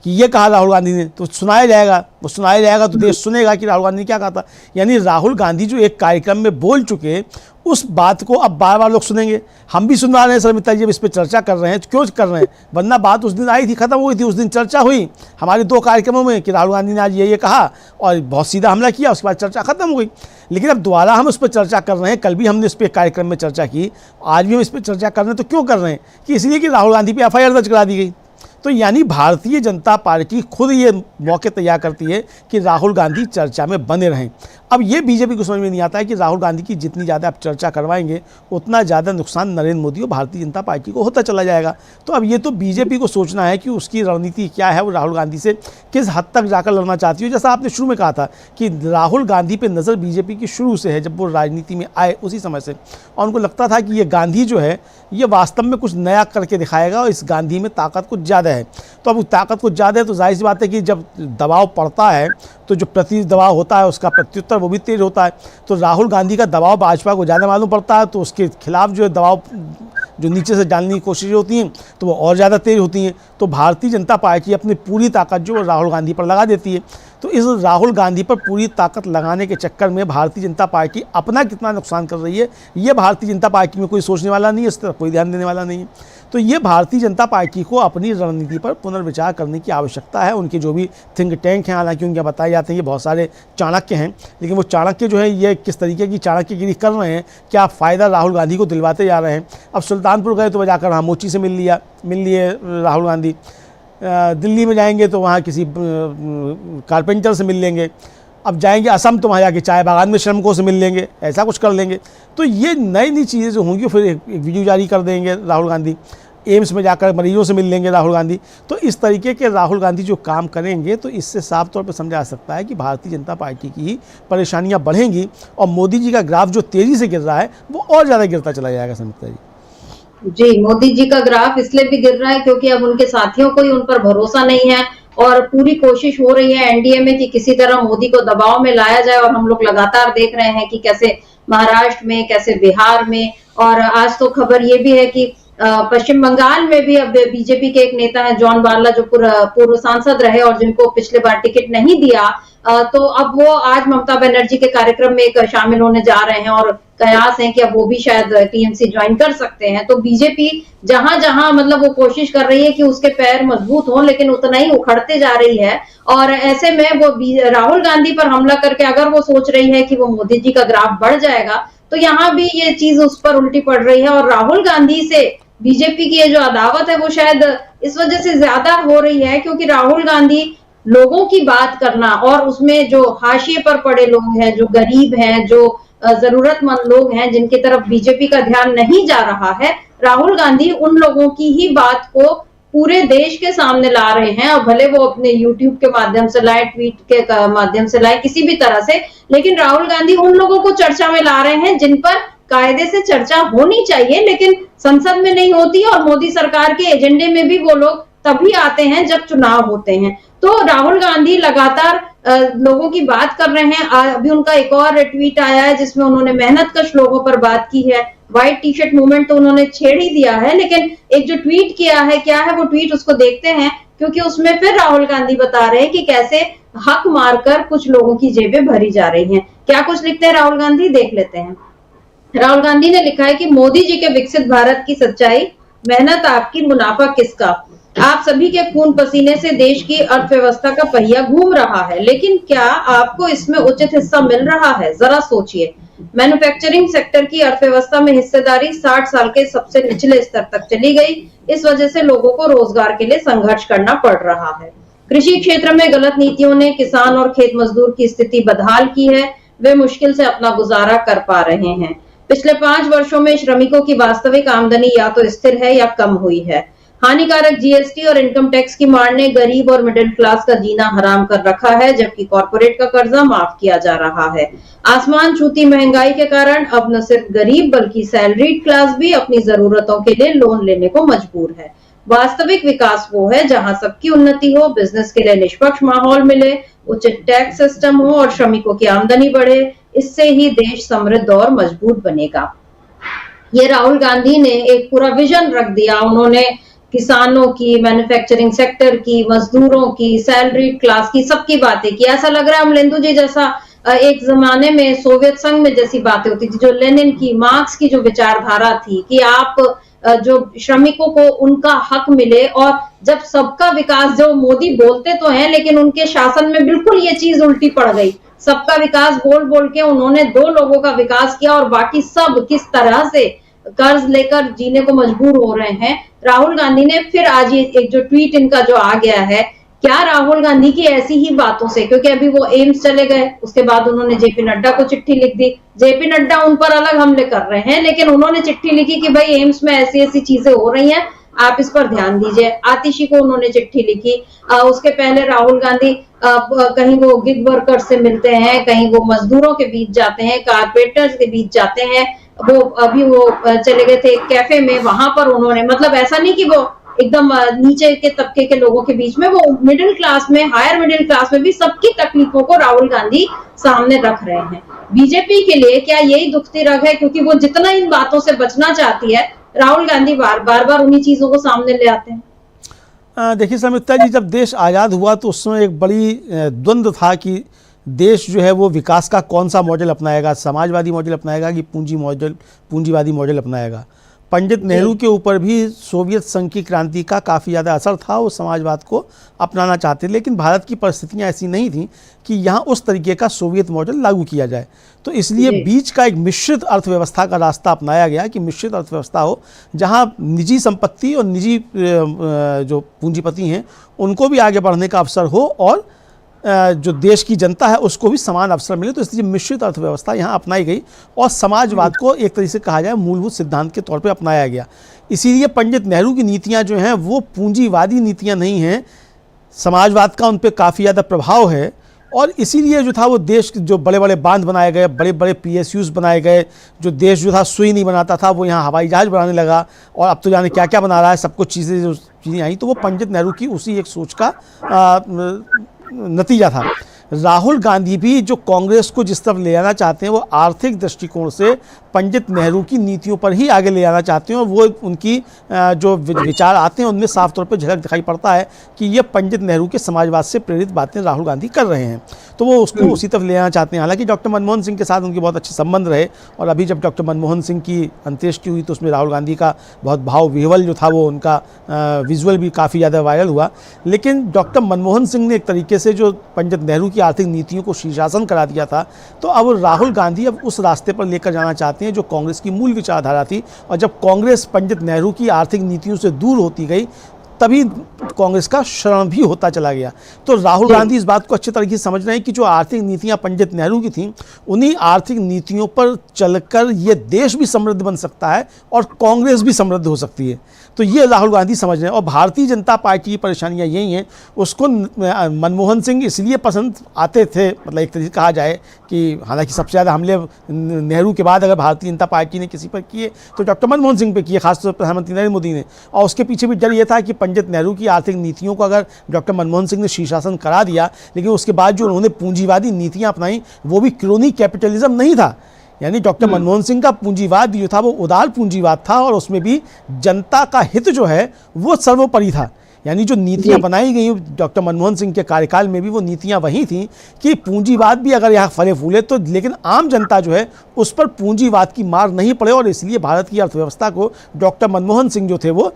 [SPEAKER 3] कि ये कहा राहुल गांधी ने, तो सुनाया जाएगा, वो सुनाया जाएगा तो देश सुनेगा कि राहुल गांधी ने क्या कहा था। यानी राहुल गांधी जो एक कार्यक्रम में बोल चुके, उस बात को अब बार बार लोग सुनेंगे। हम भी सुना रहे हैं शर्मिता जी, अब इस पर चर्चा कर रहे हैं, क्यों कर रहे हैं, वरना बात उस दिन आई थी, खत्म हुई थी, उस दिन चर्चा हुई हमारे 2 कार्यक्रमों में कि राहुल गांधी ने आज ये कहा और बहुत सीधा हमला किया, उसके बाद चर्चा खत्म हो गई। लेकिन अब दोबारा हम उस पर चर्चा कर रहे हैं, कल भी हमने इस पर कार्यक्रम में चर्चा की, आज भी हम इस पर चर्चा कर रहे हैं, तो क्यों कर रहे हैं कि इसलिए कि राहुल गांधी पर FIR दर्ज करा दी गई। तो यानी भारतीय जनता पार्टी खुद ये मौके तैयार करती है कि राहुल गांधी चर्चा में बने रहें। अब ये बीजेपी को समझ में नहीं आता है कि राहुल गांधी की जितनी ज़्यादा आप चर्चा करवाएंगे उतना ज़्यादा नुकसान नरेंद्र मोदी और भारतीय जनता पार्टी को होता चला जाएगा। तो अब ये तो बीजेपी को सोचना है कि उसकी रणनीति क्या है, वो राहुल गांधी से किस हद तक जाकर लड़ना चाहती है। जैसा आपने शुरू में कहा था कि राहुल गांधी पे नज़र बीजेपी की शुरू से है, जब वो राजनीति में आए उसी समय से, और उनको लगता था कि ये गांधी जो है ये वास्तव में कुछ नया करके दिखाएगा और इस गांधी में ताकत कुछ ज़्यादा है। तो अब ताकत कुछ ज़्यादा है तो जाहिर सी बात है कि जब दबाव पड़ता है तो जो प्रति दबाव होता है उसका प्रत्युत्तर वो भी तेज होता है। तो राहुल गांधी का दबाव भाजपा को ज़्यादा मालूम पड़ता है, तो उसके खिलाफ जो है दबाव जो नीचे से डालने की कोशिश होती हैं तो वो और ज़्यादा तेज होती हैं। तो भारतीय जनता पार्टी अपनी पूरी ताकत जो राहुल गांधी पर लगा देती है। तो इस राहुल गांधी पर पूरी ताकत लगाने के चक्कर में भारतीय जनता पार्टी अपना कितना नुकसान कर रही है, ये भारतीय जनता पार्टी में कोई सोचने वाला नहीं है, इस तरफ कोई ध्यान देने वाला नहीं है। तो ये भारतीय जनता पार्टी को अपनी रणनीति पर पुनर्विचार करने की आवश्यकता है। उनके जो भी थिंक टैंक हैं, हालांकि उनके बताए जाते हैं ये बहुत सारे चाणक्य हैं, लेकिन वो चाणक्य जो है ये किस तरीके की चाणक्यगिरी कर रहे हैं, क्या फ़ायदा राहुल गांधी को दिलवाते जा रहे हैं। अब सुल्तानपुर गए तो जाकर वहाँ मोची से मिल लिए राहुल गांधी, दिल्ली में जाएंगे तो वहाँ किसी कारपेंटर से मिल लेंगे, अब जाएंगे असम तो वहाँ जाके चाय बागान में श्रमिकों से मिल लेंगे, ऐसा कुछ कर लेंगे। तो ये नई नई चीज़ें जो होंगी, फिर एक वीडियो जारी कर देंगे राहुल गांधी, एम्स में जाकर मरीजों से मिल लेंगे राहुल गांधी। तो इस तरीके के राहुल गांधी जो काम करेंगे तो इससे साफ तौर पर समझा जा सकता है कि भारतीय जनता पार्टी की परेशानियाँ बढ़ेंगी और मोदी जी का ग्राफ जो तेज़ी से गिर रहा है वो और ज़्यादा गिरता चला जाएगा। समिता
[SPEAKER 1] जी, मोदी जी का ग्राफ इसलिए भी गिर रहा है क्योंकि अब उनके साथियों को ही उन पर भरोसा नहीं है और पूरी कोशिश हो रही है एनडीए में कि किसी तरह मोदी को दबाव में लाया जाए। और हम लोग लगातार देख रहे हैं कि कैसे महाराष्ट्र में, कैसे बिहार में, और आज तो खबर ये भी है कि पश्चिम बंगाल में भी अब बीजेपी के एक नेता है जॉन बारला, जो पूर्व सांसद रहे और जिनको पिछले बार टिकट नहीं दिया, तो अब वो आज ममता बनर्जी के कार्यक्रम में शामिल होने जा रहे हैं और कयास है कि अब वो भी शायद टीएमसी ज्वाइन कर सकते हैं। तो बीजेपी जहां जहां मतलब वो कोशिश कर रही है कि उसके पैर मजबूत हों, लेकिन उतना ही उखड़ते जा रही है। और ऐसे में वो राहुल गांधी पर हमला करके अगर वो सोच रही है कि वो मोदी जी का ग्राफ बढ़ जाएगा, तो यहाँ भी ये चीज उस पर उल्टी पड़ रही है। और राहुल गांधी से बीजेपी की ये जो अदावत है वो शायद इस वजह से ज्यादा हो रही है क्योंकि राहुल गांधी लोगों की बात करना, और उसमें जो हाशिए पर पड़े लोग हैं, जो गरीब हैं, जो जरूरतमंद लोग हैं, जिनकी तरफ बीजेपी का ध्यान नहीं जा रहा है, राहुल गांधी उन लोगों की ही बात को पूरे देश के सामने ला रहे हैं। और भले वो अपने यूट्यूब के माध्यम से लाए, ट्वीट के माध्यम से लाए, किसी भी तरह से, लेकिन राहुल गांधी उन लोगों को चर्चा में ला रहे हैं जिन पर कायदे से चर्चा होनी चाहिए, लेकिन संसद में नहीं होती। और मोदी सरकार के एजेंडे में भी वो लोग तभी आते हैं जब चुनाव होते हैं। तो राहुल गांधी लगातार लोगों की बात कर रहे हैं। अभी उनका एक और ट्वीट आया है जिसमें उन्होंने मेहनतकश लोगों पर बात की है। व्हाइट टी शर्ट मूवमेंट तो उन्होंने छेड़ ही दिया है, लेकिन एक जो ट्वीट किया है, क्या है वो ट्वीट, उसको देखते हैं, क्योंकि उसमें फिर राहुल गांधी बता रहे हैं कि कैसे हक मारकर कुछ लोगों की जेबें भरी जा रही हैं। क्या कुछ लिखते हैं राहुल गांधी, देख लेते हैं। राहुल गांधी ने लिखा है कि मोदी जी के विकसित भारत की सच्चाई, मेहनत आपकी, मुनाफा किसका। आप सभी के खून पसीने से देश की अर्थव्यवस्था का पहिया घूम रहा है, लेकिन क्या आपको इसमें उचित हिस्सा मिल रहा है? जरा सोचिए। मैन्युफैक्चरिंग सेक्टर की अर्थव्यवस्था में हिस्सेदारी 60 साल के सबसे निचले स्तर तक चली गई। इस वजह से लोगों को रोजगार के लिए संघर्ष करना पड़ रहा है। कृषि क्षेत्र में गलत नीतियों ने किसान और खेत मजदूर की स्थिति बदहाल की है। वे मुश्किल से अपना गुजारा कर पा रहे हैं। पिछले 5 वर्षों में श्रमिकों की वास्तविक आमदनी या तो स्थिर है या कम हुई है। हानिकारक जीएसटी और इनकम टैक्स की मार ने गरीब और मिडिल क्लास का जीना हराम कर रखा है, जबकि कॉर्पोरेट का कर्जा माफ किया जा रहा है। आसमान छूती महंगाई के कारण अब न सिर्फ गरीब बल्कि सैलरीड क्लास भी अपनी जरूरतों के लिए लोन लेने को मजबूर है। वास्तविक विकास वो है जहां सबकी उन्नति हो, बिजनेस के लिए निष्पक्ष माहौल मिले, उचित टैक्स सिस्टम हो और श्रमिकों की आमदनी बढ़े। इससे ही देश समृद्ध और मजबूत बनेगा। ये राहुल गांधी ने एक पूरा विजन रख दिया। उन्होंने किसानों की, मैन्युफैक्चरिंग सेक्टर की, मजदूरों की, सैलरी क्लास की, सबकी बातें की। ऐसा लग रहा है अमलेंदु जी जैसा एक जमाने में सोवियत संघ में जैसी बातें होती थी, जो लेनिन की, मार्क्स की जो विचारधारा थी कि आप जो श्रमिकों को उनका हक मिले। और जब सबका विकास, जो मोदी बोलते तो हैं लेकिन उनके शासन में बिल्कुल ये चीज उल्टी पड़ गई। सबका विकास बोल बोल के उन्होंने 2 लोगों का विकास किया और बाकी सब किस तरह से कर्ज लेकर जीने को मजबूर हो रहे हैं। राहुल गांधी ने फिर आज ये एक जो ट्वीट इनका जो आ गया है, क्या राहुल गांधी की ऐसी ही बातों से, क्योंकि अभी वो एम्स चले गए, उसके बाद उन्होंने जेपी नड्डा को चिट्ठी लिख दी। जेपी नड्डा उन पर अलग हमले कर रहे हैं, लेकिन उन्होंने चिट्ठी लिखी कि भाई एम्स में ऐसी ऐसी चीजें हो रही हैं, आप इस पर ध्यान दीजिए। आतिशी को उन्होंने चिट्ठी लिखी। उसके पहले राहुल गांधी कहीं वो गिग वर्कर से मिलते हैं, कहीं वो मजदूरों के बीच जाते हैं, कारपेंटर्स के बीच जाते हैं। वो अभी वो चले गए थे कैफे में, वहां पर उन्होंने, मतलब ऐसा नहीं कि वो एकदम नीचे के तबके के लोगों के बीच में, वो मिडिल क्लास में, हायर मिडिल क्लास में भी सबकी तकलीफों को राहुल गांधी सामने रख रहे हैं। बीजेपी के लिए क्या यही दुखती रग है, क्योंकि वो जितना इन बातों से बचना चाहती है, राहुल गांधी बार बार उन्हीं चीजों को सामने ले आते हैं।
[SPEAKER 3] देखिए समिता जी, जब देश आज़ाद हुआ तो उसमें एक बड़ी द्वंद्व था कि देश जो है वो विकास का कौन सा मॉडल अपनाएगा, समाजवादी मॉडल अपनाएगा कि पूंजीवादी मॉडल अपनाएगा। पंडित नेहरू के ऊपर भी सोवियत संघ की क्रांति का काफ़ी ज़्यादा असर था, वो समाजवाद को अपनाना चाहते, लेकिन भारत की परिस्थितियाँ ऐसी नहीं थीं कि यहाँ उस तरीके का सोवियत मॉडल लागू किया जाए। तो इसलिए बीच का एक मिश्रित अर्थव्यवस्था का रास्ता अपनाया गया कि मिश्रित अर्थव्यवस्था हो, जहाँ निजी संपत्ति और निजी जो पूंजीपति हैं उनको भी आगे बढ़ने का अवसर हो और जो देश की जनता है उसको भी समान अवसर मिले। तो इसलिए मिश्रित अर्थव्यवस्था यहाँ अपनाई गई और समाजवाद को एक तरीके से कहा जाए मूलभूत सिद्धांत के तौर पे अपनाया गया। इसीलिए पंडित नेहरू की नीतियाँ जो हैं वो पूंजीवादी नीतियाँ नहीं हैं, समाजवाद का उन पर काफ़ी ज़्यादा प्रभाव है। और इसीलिए जो था वो देश जो बड़े बड़े बांध बनाए गए, बड़े बड़े PSUs बनाए गए, जो देश जो था सुई नहीं बनाता था वो यहाँ हवाई जहाज़ बनाने लगा, और अब तो जाने क्या क्या बना रहा है, सब कुछ चीज़ें आई। तो वो पंडित नेहरू की उसी एक सोच का नतीजा था। राहुल गांधी भी जो कांग्रेस को जिस तरफ ले आना चाहते हैं वो आर्थिक दृष्टिकोण से पंडित नेहरू की नीतियों पर ही आगे ले आना चाहते हैं, और वो उनकी जो विचार आते हैं उनमें साफ तौर पर झलक दिखाई पड़ता है कि ये पंडित नेहरू के समाजवाद से प्रेरित बातें राहुल गांधी कर रहे हैं। तो वो उसको उसी तरफ ले आना चाहते हैं। हालांकि डॉक्टर मनमोहन सिंह के साथ उनके बहुत अच्छे संबंध रहे, और अभी जब डॉक्टर मनमोहन सिंह की अंत्येष्टि हुई तो उसमें राहुल गांधी का बहुत भाव विह्वल जो था वो उनका विजुअल भी काफ़ी ज़्यादा वायरल हुआ। लेकिन डॉक्टर मनमोहन सिंह ने एक तरीके से जो पंडित नेहरू की आर्थिक नीतियों को शीर्षासन करा दिया था, तो अब राहुल गांधी अब उस रास्ते पर लेकर जाना चाहते हैं जो कांग्रेस की मूल विचारधारा थी। और जब कांग्रेस पंडित नेहरू की आर्थिक नीतियों से दूर होती गई तभी कांग्रेस का शरण भी होता चला गया। तो राहुल गांधी इस बात को अच्छे तरीके से समझ रहे हैं कि जो आर्थिक नीतियां पंडित नेहरू की थीं, उन्हीं आर्थिक नीतियों पर चलकर ये देश भी समृद्ध बन सकता है और कांग्रेस भी समृद्ध हो सकती है। तो ये राहुल गांधी समझ रहे हैं। और भारतीय जनता पार्टी की परेशानियां यही हैं, उसको मनमोहन सिंह इसलिए पसंद आते थे, मतलब एक तरीके से कहा जाए कि हालांकि सबसे ज़्यादा हमले नेहरू के बाद अगर भारतीय जनता पार्टी ने किसी पर किए तो डॉक्टर मनमोहन सिंह पे किए, खासतौर पर प्रधानमंत्री नरेंद्र मोदी ने। और उसके पीछे भी डर ये था कि पंडित नेहरू की आर्थिक नीतियों को अगर डॉक्टर मनमोहन सिंह ने शीर्षासन करा दिया, लेकिन उसके बाद जो उन्होंने पूंजीवादी नीतियां अपनाई वो भी क्रोनी कैपिटलिज्म नहीं था। यानी डॉक्टर मनमोहन सिंह का पूंजीवाद जो था वो उदार पूंजीवाद था, और उसमें भी जनता का हित जो है वो सर्वोपरि था। यानी जो नीतियां बनाई गई डॉक्टर मनमोहन सिंह के कार्यकाल में भी वो नीतियां वही थीं कि पूंजीवाद भी अगर यहाँ फले फूले तो, लेकिन आम जनता जो है उस पर पूंजीवाद की मार नहीं पड़े। और इसलिए भारत की अर्थव्यवस्था को डॉक्टर मनमोहन सिंह जो थे वो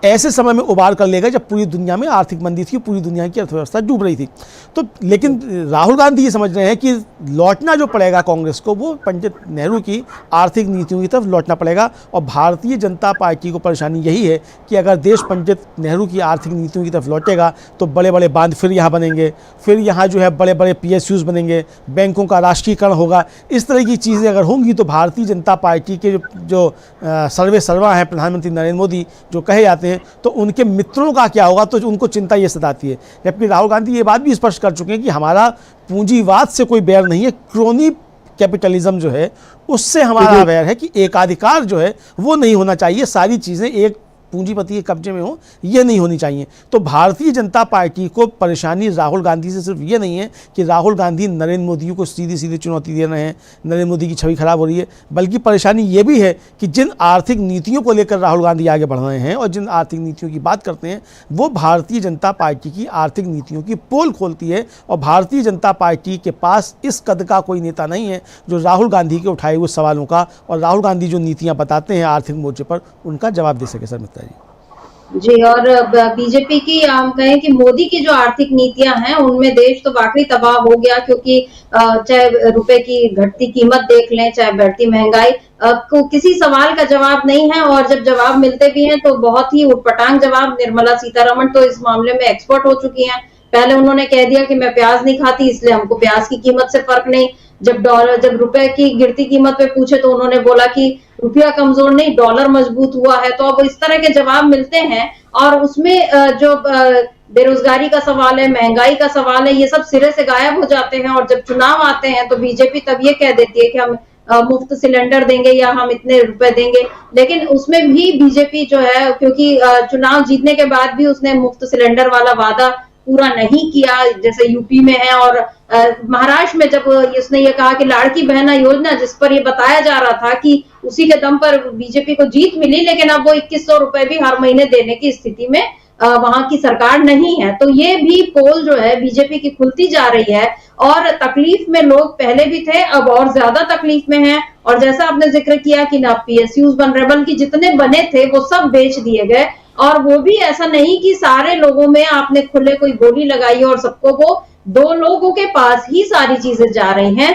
[SPEAKER 3] ऐसे समय में उबार कर लेगा जब पूरी दुनिया में आर्थिक मंदी थी, पूरी दुनिया की अर्थव्यवस्था डूब रही थी। तो लेकिन राहुल गांधी ये समझ रहे हैं कि लौटना जो पड़ेगा कांग्रेस को वो पंडित नेहरू की आर्थिक नीतियों की तरफ लौटना पड़ेगा। और भारतीय जनता पार्टी को परेशानी यही है कि अगर देश पंडित नेहरू की आर्थिक नीतियों की तरफ लौटेगा तो बड़े बड़े बांध फिर यहाँ बनेंगे, फिर यहाँ जो है बड़े बड़े PSUs बनेंगे, बैंकों का राष्ट्रीयकरण होगा। इस तरह की चीज़ें अगर होंगी तो भारतीय जनता पार्टी के जो सर्वे सर्वा हैं प्रधानमंत्री नरेंद्र मोदी जो कहे जाते हैं, तो उनके मित्रों का क्या होगा, तो उनको चिंता ये सताती है। जबकि राहुल गांधी ये बात भी स्पष्ट कर चुके हैं कि हमारा पूंजीवाद से कोई बैर नहीं है, क्रोनी कैपिटलिज्म जो है उससे हमारा बैर है कि एकाधिकार जो है वो नहीं होना चाहिए, सारी चीज़ें एक पूंजीपति के कब्जे में हो, ये नहीं होनी चाहिए। तो भारतीय जनता पार्टी को परेशानी राहुल गांधी से सिर्फ ये नहीं है कि राहुल गांधी नरेंद्र मोदी को सीधी सीधी चुनौती दे रहे हैं, नरेंद्र मोदी की छवि खराब हो रही है, बल्कि परेशानी ये भी है कि जिन आर्थिक नीतियों को लेकर राहुल गांधी आगे बढ़ रहे हैं और जिन आर्थिक नीतियों की बात करते हैं वो भारतीय जनता पार्टी की आर्थिक नीतियों की पोल खोलती है। और भारतीय जनता पार्टी के पास इस कद का कोई नेता नहीं है जो राहुल गांधी के उठाए हुए सवालों का और राहुल गांधी जो नीतियां बताते हैं आर्थिक मोर्चे पर उनका जवाब दे सके। सर मित्रा जी।
[SPEAKER 1] और बीजेपी की हम कहें कि मोदी की जो आर्थिक नीतियां हैं उनमें देश तो वाकई तबाह हो गया, क्योंकि चाहे रुपए की घटती कीमत देख लें, चाहे बढ़ती महंगाई, को किसी सवाल का जवाब नहीं है। और जब जवाब मिलते भी हैं तो बहुत ही उटपटांग जवाब। निर्मला सीतारमण तो इस मामले में एक्सपर्ट हो चुकी हैं। पहले उन्होंने कह दिया कि मैं प्याज नहीं खाती इसलिए हमको प्याज की कीमत से फर्क नहीं। जब रुपए की गिरती कीमत पे पूछे तो उन्होंने बोला कि रुपया कमजोर नहीं, डॉलर मजबूत हुआ है। तो अब इस तरह के जवाब मिलते हैं और उसमें जो बेरोजगारी का सवाल है, महंगाई का सवाल है, ये सब सिरे से गायब हो जाते हैं। और जब चुनाव आते हैं तो बीजेपी तब ये कह देती है कि हम मुफ्त सिलेंडर देंगे या हम इतने रुपए देंगे। लेकिन उसमें भी बीजेपी जो है, क्योंकि चुनाव जीतने के बाद भी उसने मुफ्त सिलेंडर वाला वादा पूरा नहीं किया जैसे यूपी में है। और महाराष्ट्र में जब उसने ये कहा कि लाड़की बहना योजना, जिस पर ये बताया जा रहा था कि उसी के दम पर बीजेपी को जीत मिली, लेकिन अब वो 2100 रुपए भी हर महीने देने की स्थिति में वहां की सरकार नहीं है। तो ये भी पोल जो है बीजेपी की खुलती जा रही है। और तकलीफ में लोग पहले भी थे, अब और ज्यादा तकलीफ में हैं। और जैसा आपने जिक्र किया कि ना पीएसयूज बन रहे, बल्कि जितने बने थे वो सब बेच दिए गए। और वो भी ऐसा नहीं कि सारे लोगों में आपने खुले कोई गोली लगाई और सबको, वो 2 लोगों के पास ही सारी चीजें जा रही हैं।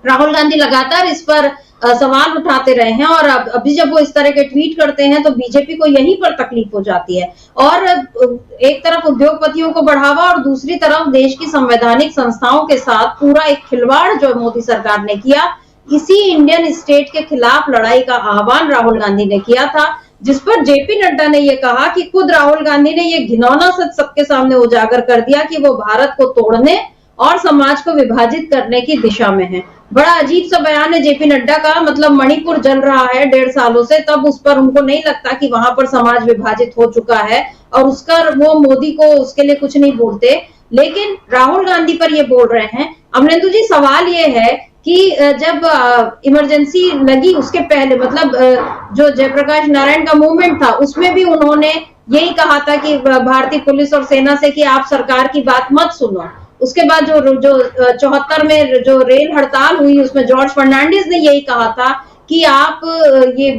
[SPEAKER 1] राहुल गांधी लगातार इस पर सवाल उठाते रहे हैं और अभी जब वो इस तरह के ट्वीट करते हैं तो बीजेपी को यहीं पर तकलीफ हो जाती है। और एक तरफ उद्योगपतियों को बढ़ावा और दूसरी तरफ देश की संवैधानिक संस्थाओं के साथ पूरा एक खिलवाड़ जो मोदी सरकार ने किया, इसी इंडियन स्टेट के खिलाफ लड़ाई का आह्वान राहुल गांधी ने किया था, जिस पर जेपी नड्डा ने यह कहा कि खुद राहुल गांधी ने यह घिनौना सच सबके सामने उजागर कर दिया कि वो भारत को तोड़ने और समाज को विभाजित करने की दिशा में है। बड़ा अजीब सा बयान है जेपी नड्डा का। मतलब मणिपुर जल रहा है 1.5 सालों से, तब उस पर उनको नहीं लगता कि वहां पर समाज विभाजित हो चुका है और उसका वो मोदी को उसके लिए कुछ नहीं बोलते, लेकिन राहुल गांधी पर ये बोल रहे हैं। अमरेंदु जी, सवाल ये है कि जब इमरजेंसी लगी उसके पहले, मतलब जो जयप्रकाश नारायण का मूवमेंट था, उसमें भी उन्होंने यही कहा था कि भारतीय पुलिस और सेना से कि आप सरकार की बात मत सुनो। उसके बाद जो 74 में जो रेल हड़ताल हुई उसमें जॉर्ज फर्नांडिस ने यही कहा था कि आप ये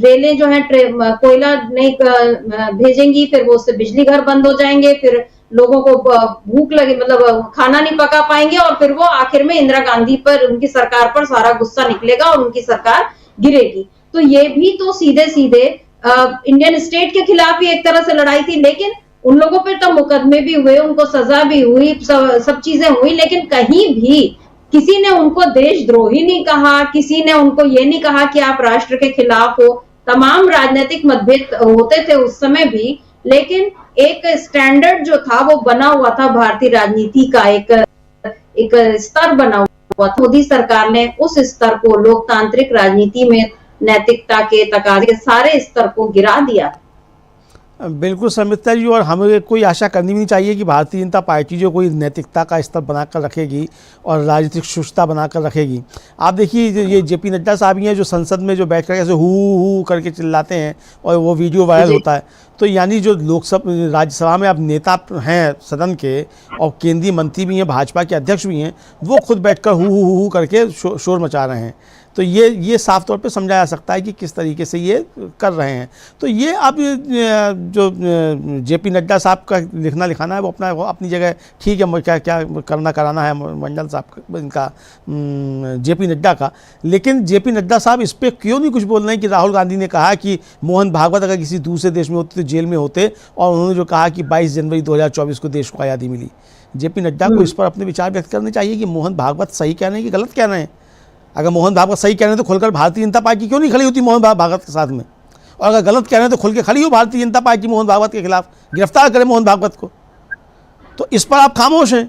[SPEAKER 1] रेलें जो हैं कोयला नहीं भेजेंगी, फिर वो उससे बिजली घर बंद हो जाएंगे, फिर लोगों को भूख लगे, मतलब खाना नहीं पका पाएंगे, और फिर वो आखिर में इंदिरा गांधी पर, उनकी सरकार पर सारा गुस्सा निकलेगा और उनकी सरकार गिरेगी। तो ये भी तो सीधे सीधे इंडियन स्टेट के खिलाफ ही एक तरह से लड़ाई थी। लेकिन उन लोगों पर तो मुकदमे भी हुए, उनको सजा भी हुई, सब चीजें हुई, लेकिन कहीं भी किसी ने उनको देशद्रोही नहीं कहा, किसी ने उनको ये नहीं कहा कि आप राष्ट्र के खिलाफ हो। तमाम राजनीतिक मतभेद होते थे उस समय भी, लेकिन एक स्टैंडर्ड जो था वो बना हुआ था, भारतीय राजनीति का एक स्तर बना हुआ था। मोदी सरकार ने उस स्तर को, लोकतांत्रिक राजनीति में नैतिकता के तकाजे के सारे स्तर को गिरा दिया।
[SPEAKER 3] बिल्कुल समिता जी, और हमें कोई आशा करनी भी नहीं चाहिए कि भारतीय जनता पार्टी जो कोई नैतिकता का स्तर बनाकर रखेगी और राजनीतिक सुष्ठता बनाकर रखेगी। आप देखिए ये जेपी नड्डा साहब ही हैं जो संसद में जो बैठ कर ऐसे हू करके चिल्लाते हैं और वो वीडियो वायरल होता है। तो यानी जो लोकसभा राज्यसभा में अब नेता हैं सदन के और केंद्रीय मंत्री भी हैं, भाजपा के अध्यक्ष भी हैं, वो खुद बैठकर हू करके शोर मचा रहे हैं। तो ये साफ तौर पे समझा जा सकता है कि किस तरीके से ये कर रहे हैं। तो ये अब जो जेपी नड्डा साहब का लिखना लिखाना है वो अपनी जगह ठीक है, क्या करना कराना है मंडल साहब इनका जेपी नड्डा का। लेकिन जेपी नड्डा साहब इस पर क्यों नहीं कुछ बोल रहे हैं कि राहुल गांधी ने कहा कि मोहन भागवत अगर किसी दूसरे देश में होते तो जेल में होते, और उन्होंने जो कहा कि 22 जनवरी 2024 को देश को आज़ादी मिली। जेपी नड्डा को इस पर अपने विचार व्यक्त करने चाहिए कि मोहन भागवत सही कह रहे हैं कि गलत कह रहे हैं। अगर मोहन भागवत सही कह रहे हैं तो खुलकर भारतीय जनता पार्टी क्यों नहीं खड़ी होती मोहन भागवत के साथ में, और अगर गलत कह रहे हैं तो खुल के खड़ी हो भारतीय जनता पार्टी मोहन भागवत के खिलाफ, गिरफ्तार करें मोहन भागवत को। तो इस पर आप खामोश हैं।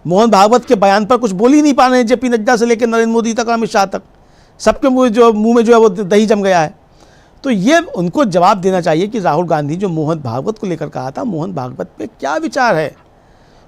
[SPEAKER 3] मोहन भागवत के बयान पर कुछ बोल ही नहीं पा रहे हैं, जेपी नड्डा से लेकर नरेंद्र मोदी तक, अमित शाह तक, सबके मुंह में जो है वो दही जम गया है। तो ये उनको जवाब देना चाहिए कि राहुल गांधी जो मोहन भागवत को लेकर कहा था, मोहन भागवत पे क्या विचार है।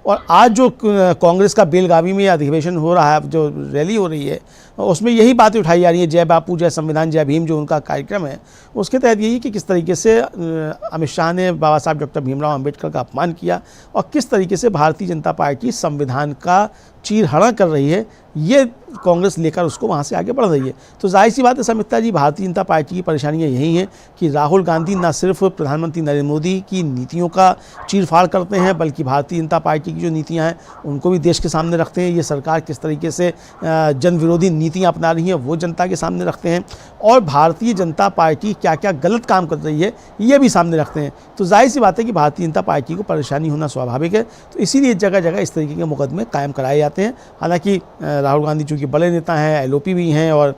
[SPEAKER 3] और आज जो कांग्रेस का बेलगावी में अधिवेशन हो रहा है, जो रैली हो रही है, उसमें यही बातें उठाई जा रही है, जय बापू जय संविधान जय भीम जो उनका कार्यक्रम है, उसके तहत यही कि किस तरीके से अमित शाह ने बाबा साहब डॉक्टर भीमराव अंबेडकर का अपमान किया और किस तरीके से भारतीय जनता पार्टी संविधान का चीरहरण कर रही है, ये कांग्रेस लेकर उसको वहाँ से आगे बढ़ रही है। तो जाहिर सी बात है समिता जी, भारतीय जनता पार्टी की परेशानियाँ यही हैं कि राहुल गांधी न सिर्फ प्रधानमंत्री नरेंद्र मोदी की नीतियों का चीरफाड़ करते हैं, बल्कि भारतीय जनता पार्टी की जो नीतियाँ हैं उनको भी देश के सामने रखते हैं। ये सरकार किस तरीके से जन विरोधी नीतियाँ अपना रही हैं वो जनता के सामने रखते हैं, और भारतीय जनता पार्टी क्या क्या गलत काम कर रही है ये भी सामने रखते हैं। तो जाहिर सी बात है कि भारतीय जनता पार्टी को परेशानी होना स्वाभाविक है। तो इसीलिए जगह जगह इस तरीके के मुकदमे कायम कराए जाते हैं। हालांकि राहुल गांधी चूँकि बड़े नेता हैं, एलओपी भी हैं और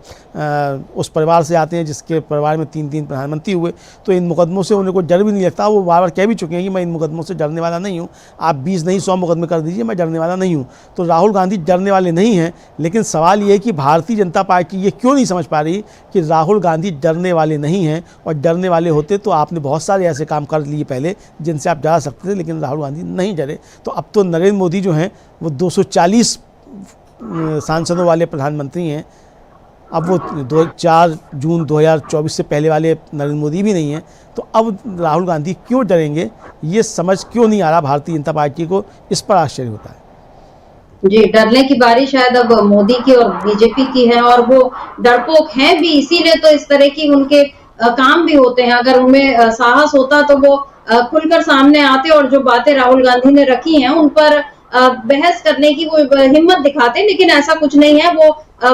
[SPEAKER 3] उस परिवार से आते हैं जिसके परिवार में 3 प्रधानमंत्री हुए, तो इन मुकदमों से उन्हें कोई डर भी नहीं लगता। वो बार बार कह भी चुके हैं कि मैं इन मुकदमों से डरने वाला नहीं हूँ, आप 20 नहीं 100 मुकदमे कर दीजिए, मैं डरने वाला नहीं हूँ। तो राहुल गांधी डरने वाले नहीं हैं, लेकिन सवाल ये है कि भारतीय जनता पार्टी ये क्यों नहीं समझ पा रही कि राहुल गांधी डरने वाले नहीं हैं, और डरने वाले होते तो आपने बहुत सारे ऐसे काम कर लिए पहले जिनसे आप डरा सकते थे, लेकिन राहुल गांधी नहीं डरे। तो अब तो नरेंद्र मोदी जो हैं वो 240 सांसदों वाले प्रधानमंत्री हैं, अब वो 4 जून 2024 से पहले वाले नरेंद्र मोदी भी नहीं हैं। तो अब राहुल गांधी क्यों डरेंगे, ये समझ क्यों नहीं आ रहा भारतीय जनता पार्टी को, इस पर आश्चर्य होता है।
[SPEAKER 1] जी, डरने की बारी शायद अब मोदी की और बीजेपी की है, और वो डरपोक हैं भी, इसीलिए तो इस तरह की उनके काम भी होते हैं। अगर उनमें साहस होता तो वो खुलकर सामने आते और जो बातें राहुल गांधी ने रखी हैं उन पर बहस करने की वो हिम्मत दिखाते, लेकिन ऐसा कुछ नहीं है। वो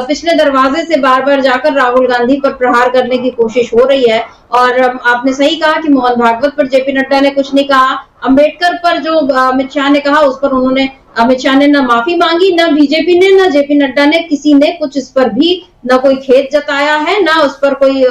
[SPEAKER 1] पिछले दरवाजे से बार बार जाकर राहुल गांधी पर प्रहार करने की कोशिश हो रही है। और आपने सही कहा कि मोहन भागवत पर जेपी नड्डा ने कुछ नहीं कहा, अंबेडकर पर जो अमित शाह ने कहा उस पर उन्होंने, अमित शाह ने न माफी मांगी, न बीजेपी ने, न जेपी नड्डा ने, किसी ने कुछ इस पर भी न कोई खेद जताया है, न उस पर कोई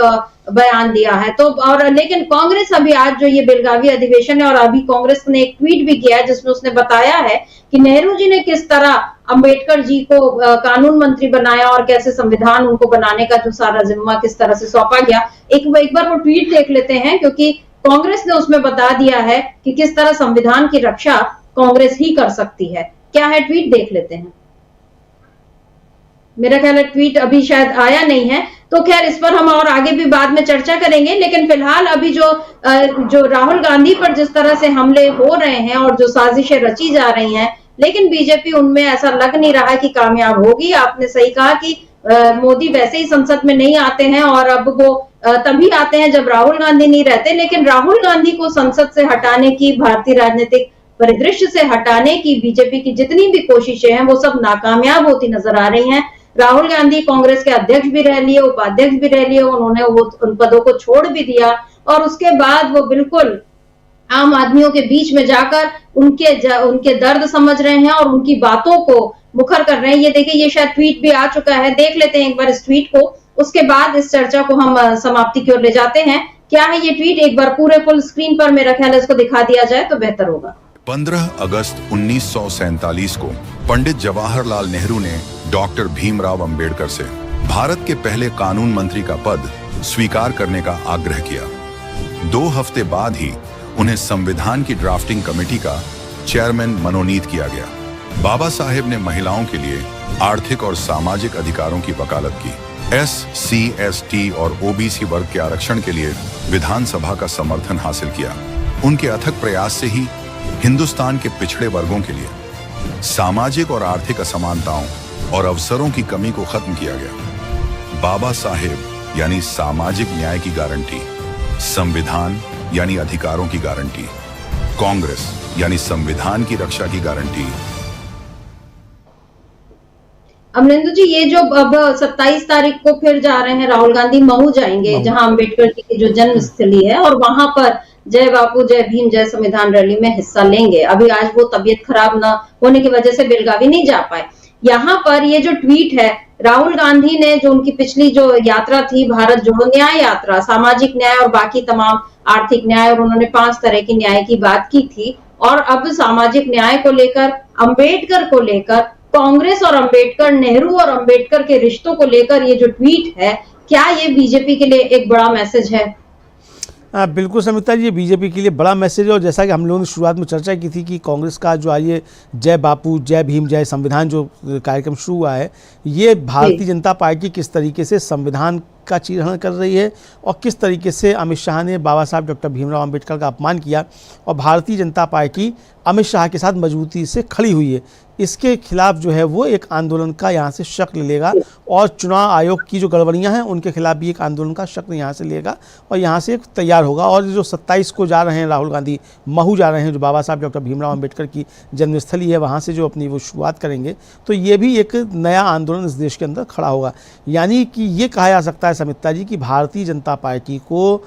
[SPEAKER 1] बयान दिया है। तो और लेकिन कांग्रेस अभी आज जो ये बेलगावी अधिवेशन है, और अभी कांग्रेस ने एक ट्वीट भी किया है जिसमें उसने बताया है कि नेहरू जी ने किस तरह अंबेडकर जी को कानून मंत्री बनाया और कैसे संविधान उनको बनाने का जो सारा जिम्मा किस तरह से सौंपा गया। एक बार वो ट्वीट देख लेते हैं, क्योंकि कांग्रेस ने उसमें बता दिया है कि किस तरह संविधान की रक्षा कांग्रेस ही कर सकती है। क्या है ट्वीट, देख लेते हैं। मेरा ख्याल है ट्वीट अभी शायद आया नहीं है, तो खैर इस पर हम और आगे भी बाद में चर्चा करेंगे। लेकिन फिलहाल अभी जो राहुल गांधी पर जिस तरह से हमले हो रहे हैं और जो साजिशें रची जा रही हैं, लेकिन बीजेपी उनमें ऐसा लग नहीं रहा कि कामयाब होगी। आपने सही कहा कि मोदी वैसे ही संसद में नहीं आते हैं, और अब वो तभी आते हैं जब राहुल गांधी नहीं रहते। लेकिन राहुल गांधी को संसद से हटाने की, भारतीय राजनीतिक परिदृश्य से हटाने की बीजेपी की जितनी भी कोशिशें हैं वो सब नाकामयाब होती नजर आ रही हैं। राहुल गांधी कांग्रेस के अध्यक्ष भी रह लिए, उपाध्यक्ष भी रह लिए, उन्होंने उन पदों को छोड़ भी दिया, और उसके बाद वो बिल्कुल आम आदमियों के बीच में जाकर उनके दर्द समझ रहे हैं और उनकी बातों को मुखर कर रहे हैं। ये देखिए, ये शायद ट्वीट भी आ चुका है, देख लेते हैं एक बार इस ट्वीट को, उसके बाद इस चर्चा को हम समाप्ति की ओर ले जाते हैं। क्या है ये ट्वीट, एक बार पूरे फुल स्क्रीन पर मेरा ख्याल है इसको दिखा दिया जाए तो बेहतर होगा।
[SPEAKER 4] 15 अगस्त 1947 को पंडित जवाहरलाल नेहरू ने डॉक्टर भीमराव अंबेडकर से भारत के पहले कानून मंत्री का पद स्वीकार करने का आग्रह किया। 2 हफ्ते बाद ही उन्हें संविधान की ड्राफ्टिंग कमेटी का चेयरमैन मनोनीत किया गया। बाबा साहेब ने महिलाओं के लिए आर्थिक और सामाजिक अधिकारों की वकालत की। SC, ST और OBC वर्ग के आरक्षण के लिए विधानसभा का समर्थन हासिल किया। उनके अथक प्रयास से ही हिंदुस्तान के पिछड़े वर्गों के लिए सामाजिक और आर्थिक असमानताओं और अवसरों की कमी को खत्म किया गया। बाबा साहेब यानी सामाजिक न्याय की गारंटी, संविधान यानी अधिकारों की गारंटी, कांग्रेस यानी संविधान की रक्षा की गारंटी।
[SPEAKER 1] अमरिंदर जी, ये जो अब 27 तारीख को फिर जा रहे हैं राहुल गांधी, महू जाएंगे जहां अंबेडकर की जो जन्म स्थली है, और वहां पर जय बापू जय भीम जय संविधान रैली में हिस्सा लेंगे। अभी आज वो तबीयत खराब न होने की वजह से बेलगावी नहीं जा पाए। यहाँ पर ये जो ट्वीट है, राहुल गांधी ने जो उनकी पिछली जो यात्रा थी, भारत जोड़ो न्याय यात्रा, सामाजिक न्याय और बाकी तमाम आर्थिक न्याय, और उन्होंने 5 तरह की न्याय की बात की थी, और अब सामाजिक न्याय को लेकर, अंबेडकर को लेकर, कांग्रेस और अंबेडकर, नेहरू और अंबेडकर के रिश्तों को लेकर ये जो ट्वीट है, क्या ये बीजेपी के लिए एक बड़ा मैसेज है?
[SPEAKER 3] बिल्कुल समिता जी, ये बीजेपी के लिए बड़ा मैसेज है। और जैसा कि हम लोगों ने शुरुआत में चर्चा की थी कि कांग्रेस का जो आज ये जय बापू जय भीम जय संविधान जो कार्यक्रम शुरू हुआ है, ये भारतीय जनता पार्टी किस तरीके से संविधान का चीरहरण कर रही है और किस तरीके से अमित शाह ने बाबा साहब डॉक्टर भीमराव अंबेडकर का अपमान किया और भारतीय जनता पार्टी अमित शाह के साथ मजबूती से खड़ी हुई है, इसके खिलाफ जो है वो एक आंदोलन का यहाँ से शक्ल लेगा। और चुनाव आयोग की जो गड़बड़ियाँ हैं उनके खिलाफ भी एक आंदोलन का शक्ल यहाँ से लेगा और यहाँ से तैयार होगा। और जो 27 को जा रहे हैं राहुल गांधी, महू जा रहे हैं, जो बाबा साहब डॉक्टर भीमराव अंबेडकर की जन्मस्थली है, वहाँ से जो अपनी वो शुरुआत करेंगे, तो ये भी एक नया आंदोलन इस देश के अंदर खड़ा होगा। यानी कि ये कहा जा सकता है समिता जी कि भारतीय जनता पार्टी को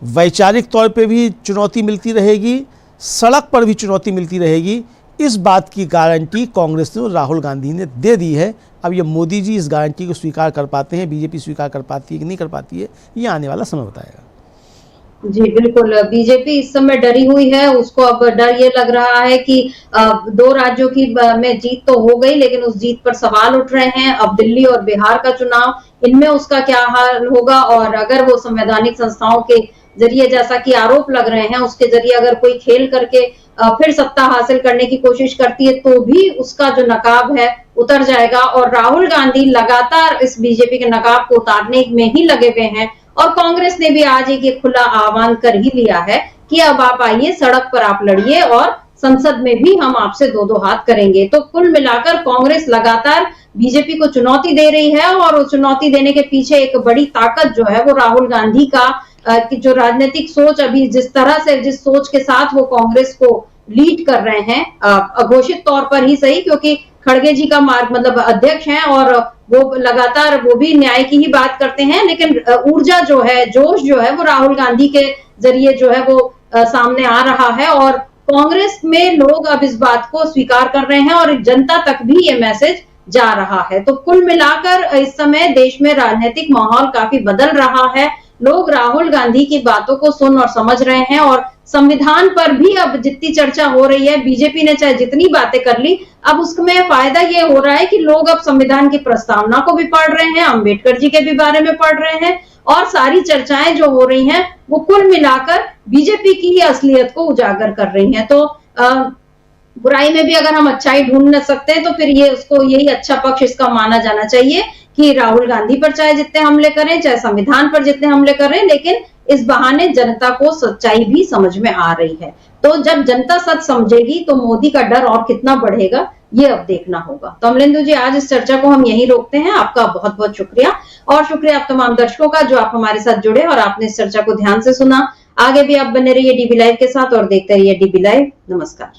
[SPEAKER 3] वैचारिक तौर पे भी चुनौती मिलती रहेगी, सड़क पर भी चुनौती मिलती रहेगी। इस बात की गारंटी कांग्रेस ने और राहुल गांधी ने दे दी है। अब ये मोदी जी इस गारंटी को स्वीकार कर पाते हैं, बीजेपी स्वीकार कर पाती है कि नहीं कर पाती है, ये आने वाला समय बताएगा।
[SPEAKER 1] जी बिल्कुल, बीजेपी इस समय डरी हुई है। उसको अब डर ये लग रहा है कि 2 राज्यों की में जीत तो हो गई, लेकिन उस जीत पर सवाल उठ रहे हैं। अब दिल्ली और बिहार का चुनाव, इनमें उसका क्या हाल होगा, और अगर वो संवैधानिक संस्थाओं के जरिए, जैसा कि आरोप लग रहे हैं, उसके जरिए अगर कोई खेल करके फिर सत्ता हासिल करने की कोशिश करती है, तो भी उसका जो नकाब है उतर जाएगा। और राहुल गांधी लगातार इस बीजेपी के नकाब को उतारने में ही लगे हुए हैं। और कांग्रेस ने भी आज एक खुला आह्वान कर ही लिया है कि अब आप आइए, सड़क पर आप लड़िए और संसद में भी हम आपसे 2-2 हाथ करेंगे। तो कुल मिलाकर कांग्रेस लगातार बीजेपी को चुनौती दे रही है, और वो चुनौती देने के पीछे एक बड़ी ताकत जो है वो राहुल गांधी का कि जो राजनीतिक सोच अभी जिस तरह से, जिस सोच के साथ वो कांग्रेस को लीड कर रहे हैं, अघोषित तौर पर ही सही, क्योंकि खड़गे जी का मार्ग मतलब अध्यक्ष हैं और वो लगातार वो भी न्याय की ही बात करते हैं, लेकिन ऊर्जा जो है, जोश जो है वो राहुल गांधी के जरिए जो है वो सामने आ रहा है। और कांग्रेस में लोग अब इस बात को स्वीकार कर रहे हैं और जनता तक भी ये मैसेज जा रहा है। तो कुल मिलाकर इस समय देश में राजनीतिक माहौल काफी बदल रहा है। लोग राहुल गांधी की बातों को सुन और समझ रहे हैं, और संविधान पर भी अब जितनी चर्चा हो रही है, बीजेपी ने चाहे जितनी बातें कर ली, अब उसमें फायदा ये हो रहा है कि लोग अब संविधान की प्रस्तावना को भी पढ़ रहे हैं, अंबेडकर जी के भी बारे में पढ़ रहे हैं, और सारी चर्चाएं जो हो रही हैं वो कुल मिलाकर बीजेपी की ही असलियत को उजागर कर रही हैं। तो बुराई में भी अगर हम अच्छाई ढूंढ न सकते हैं, तो फिर ये उसको यही अच्छा पक्ष इसका माना जाना चाहिए कि राहुल गांधी पर चाहे जितने हमले करें, चाहे संविधान पर जितने हमले करें, लेकिन इस बहाने जनता को सच्चाई भी समझ में आ रही है। तो जब जनता सच समझेगी तो मोदी का डर और कितना बढ़ेगा, ये अब देखना होगा। तो अमलेंदु जी, आज इस चर्चा को हम यहीं रोकते हैं। आपका बहुत बहुत शुक्रिया, और शुक्रिया आप तमाम दर्शकों का जो आप हमारे साथ जुड़े और आपने इस चर्चा को ध्यान से सुना। आगे भी आप बने रहिए डीबी लाइव के साथ और देखते रहिए डीबी लाइव। नमस्कार।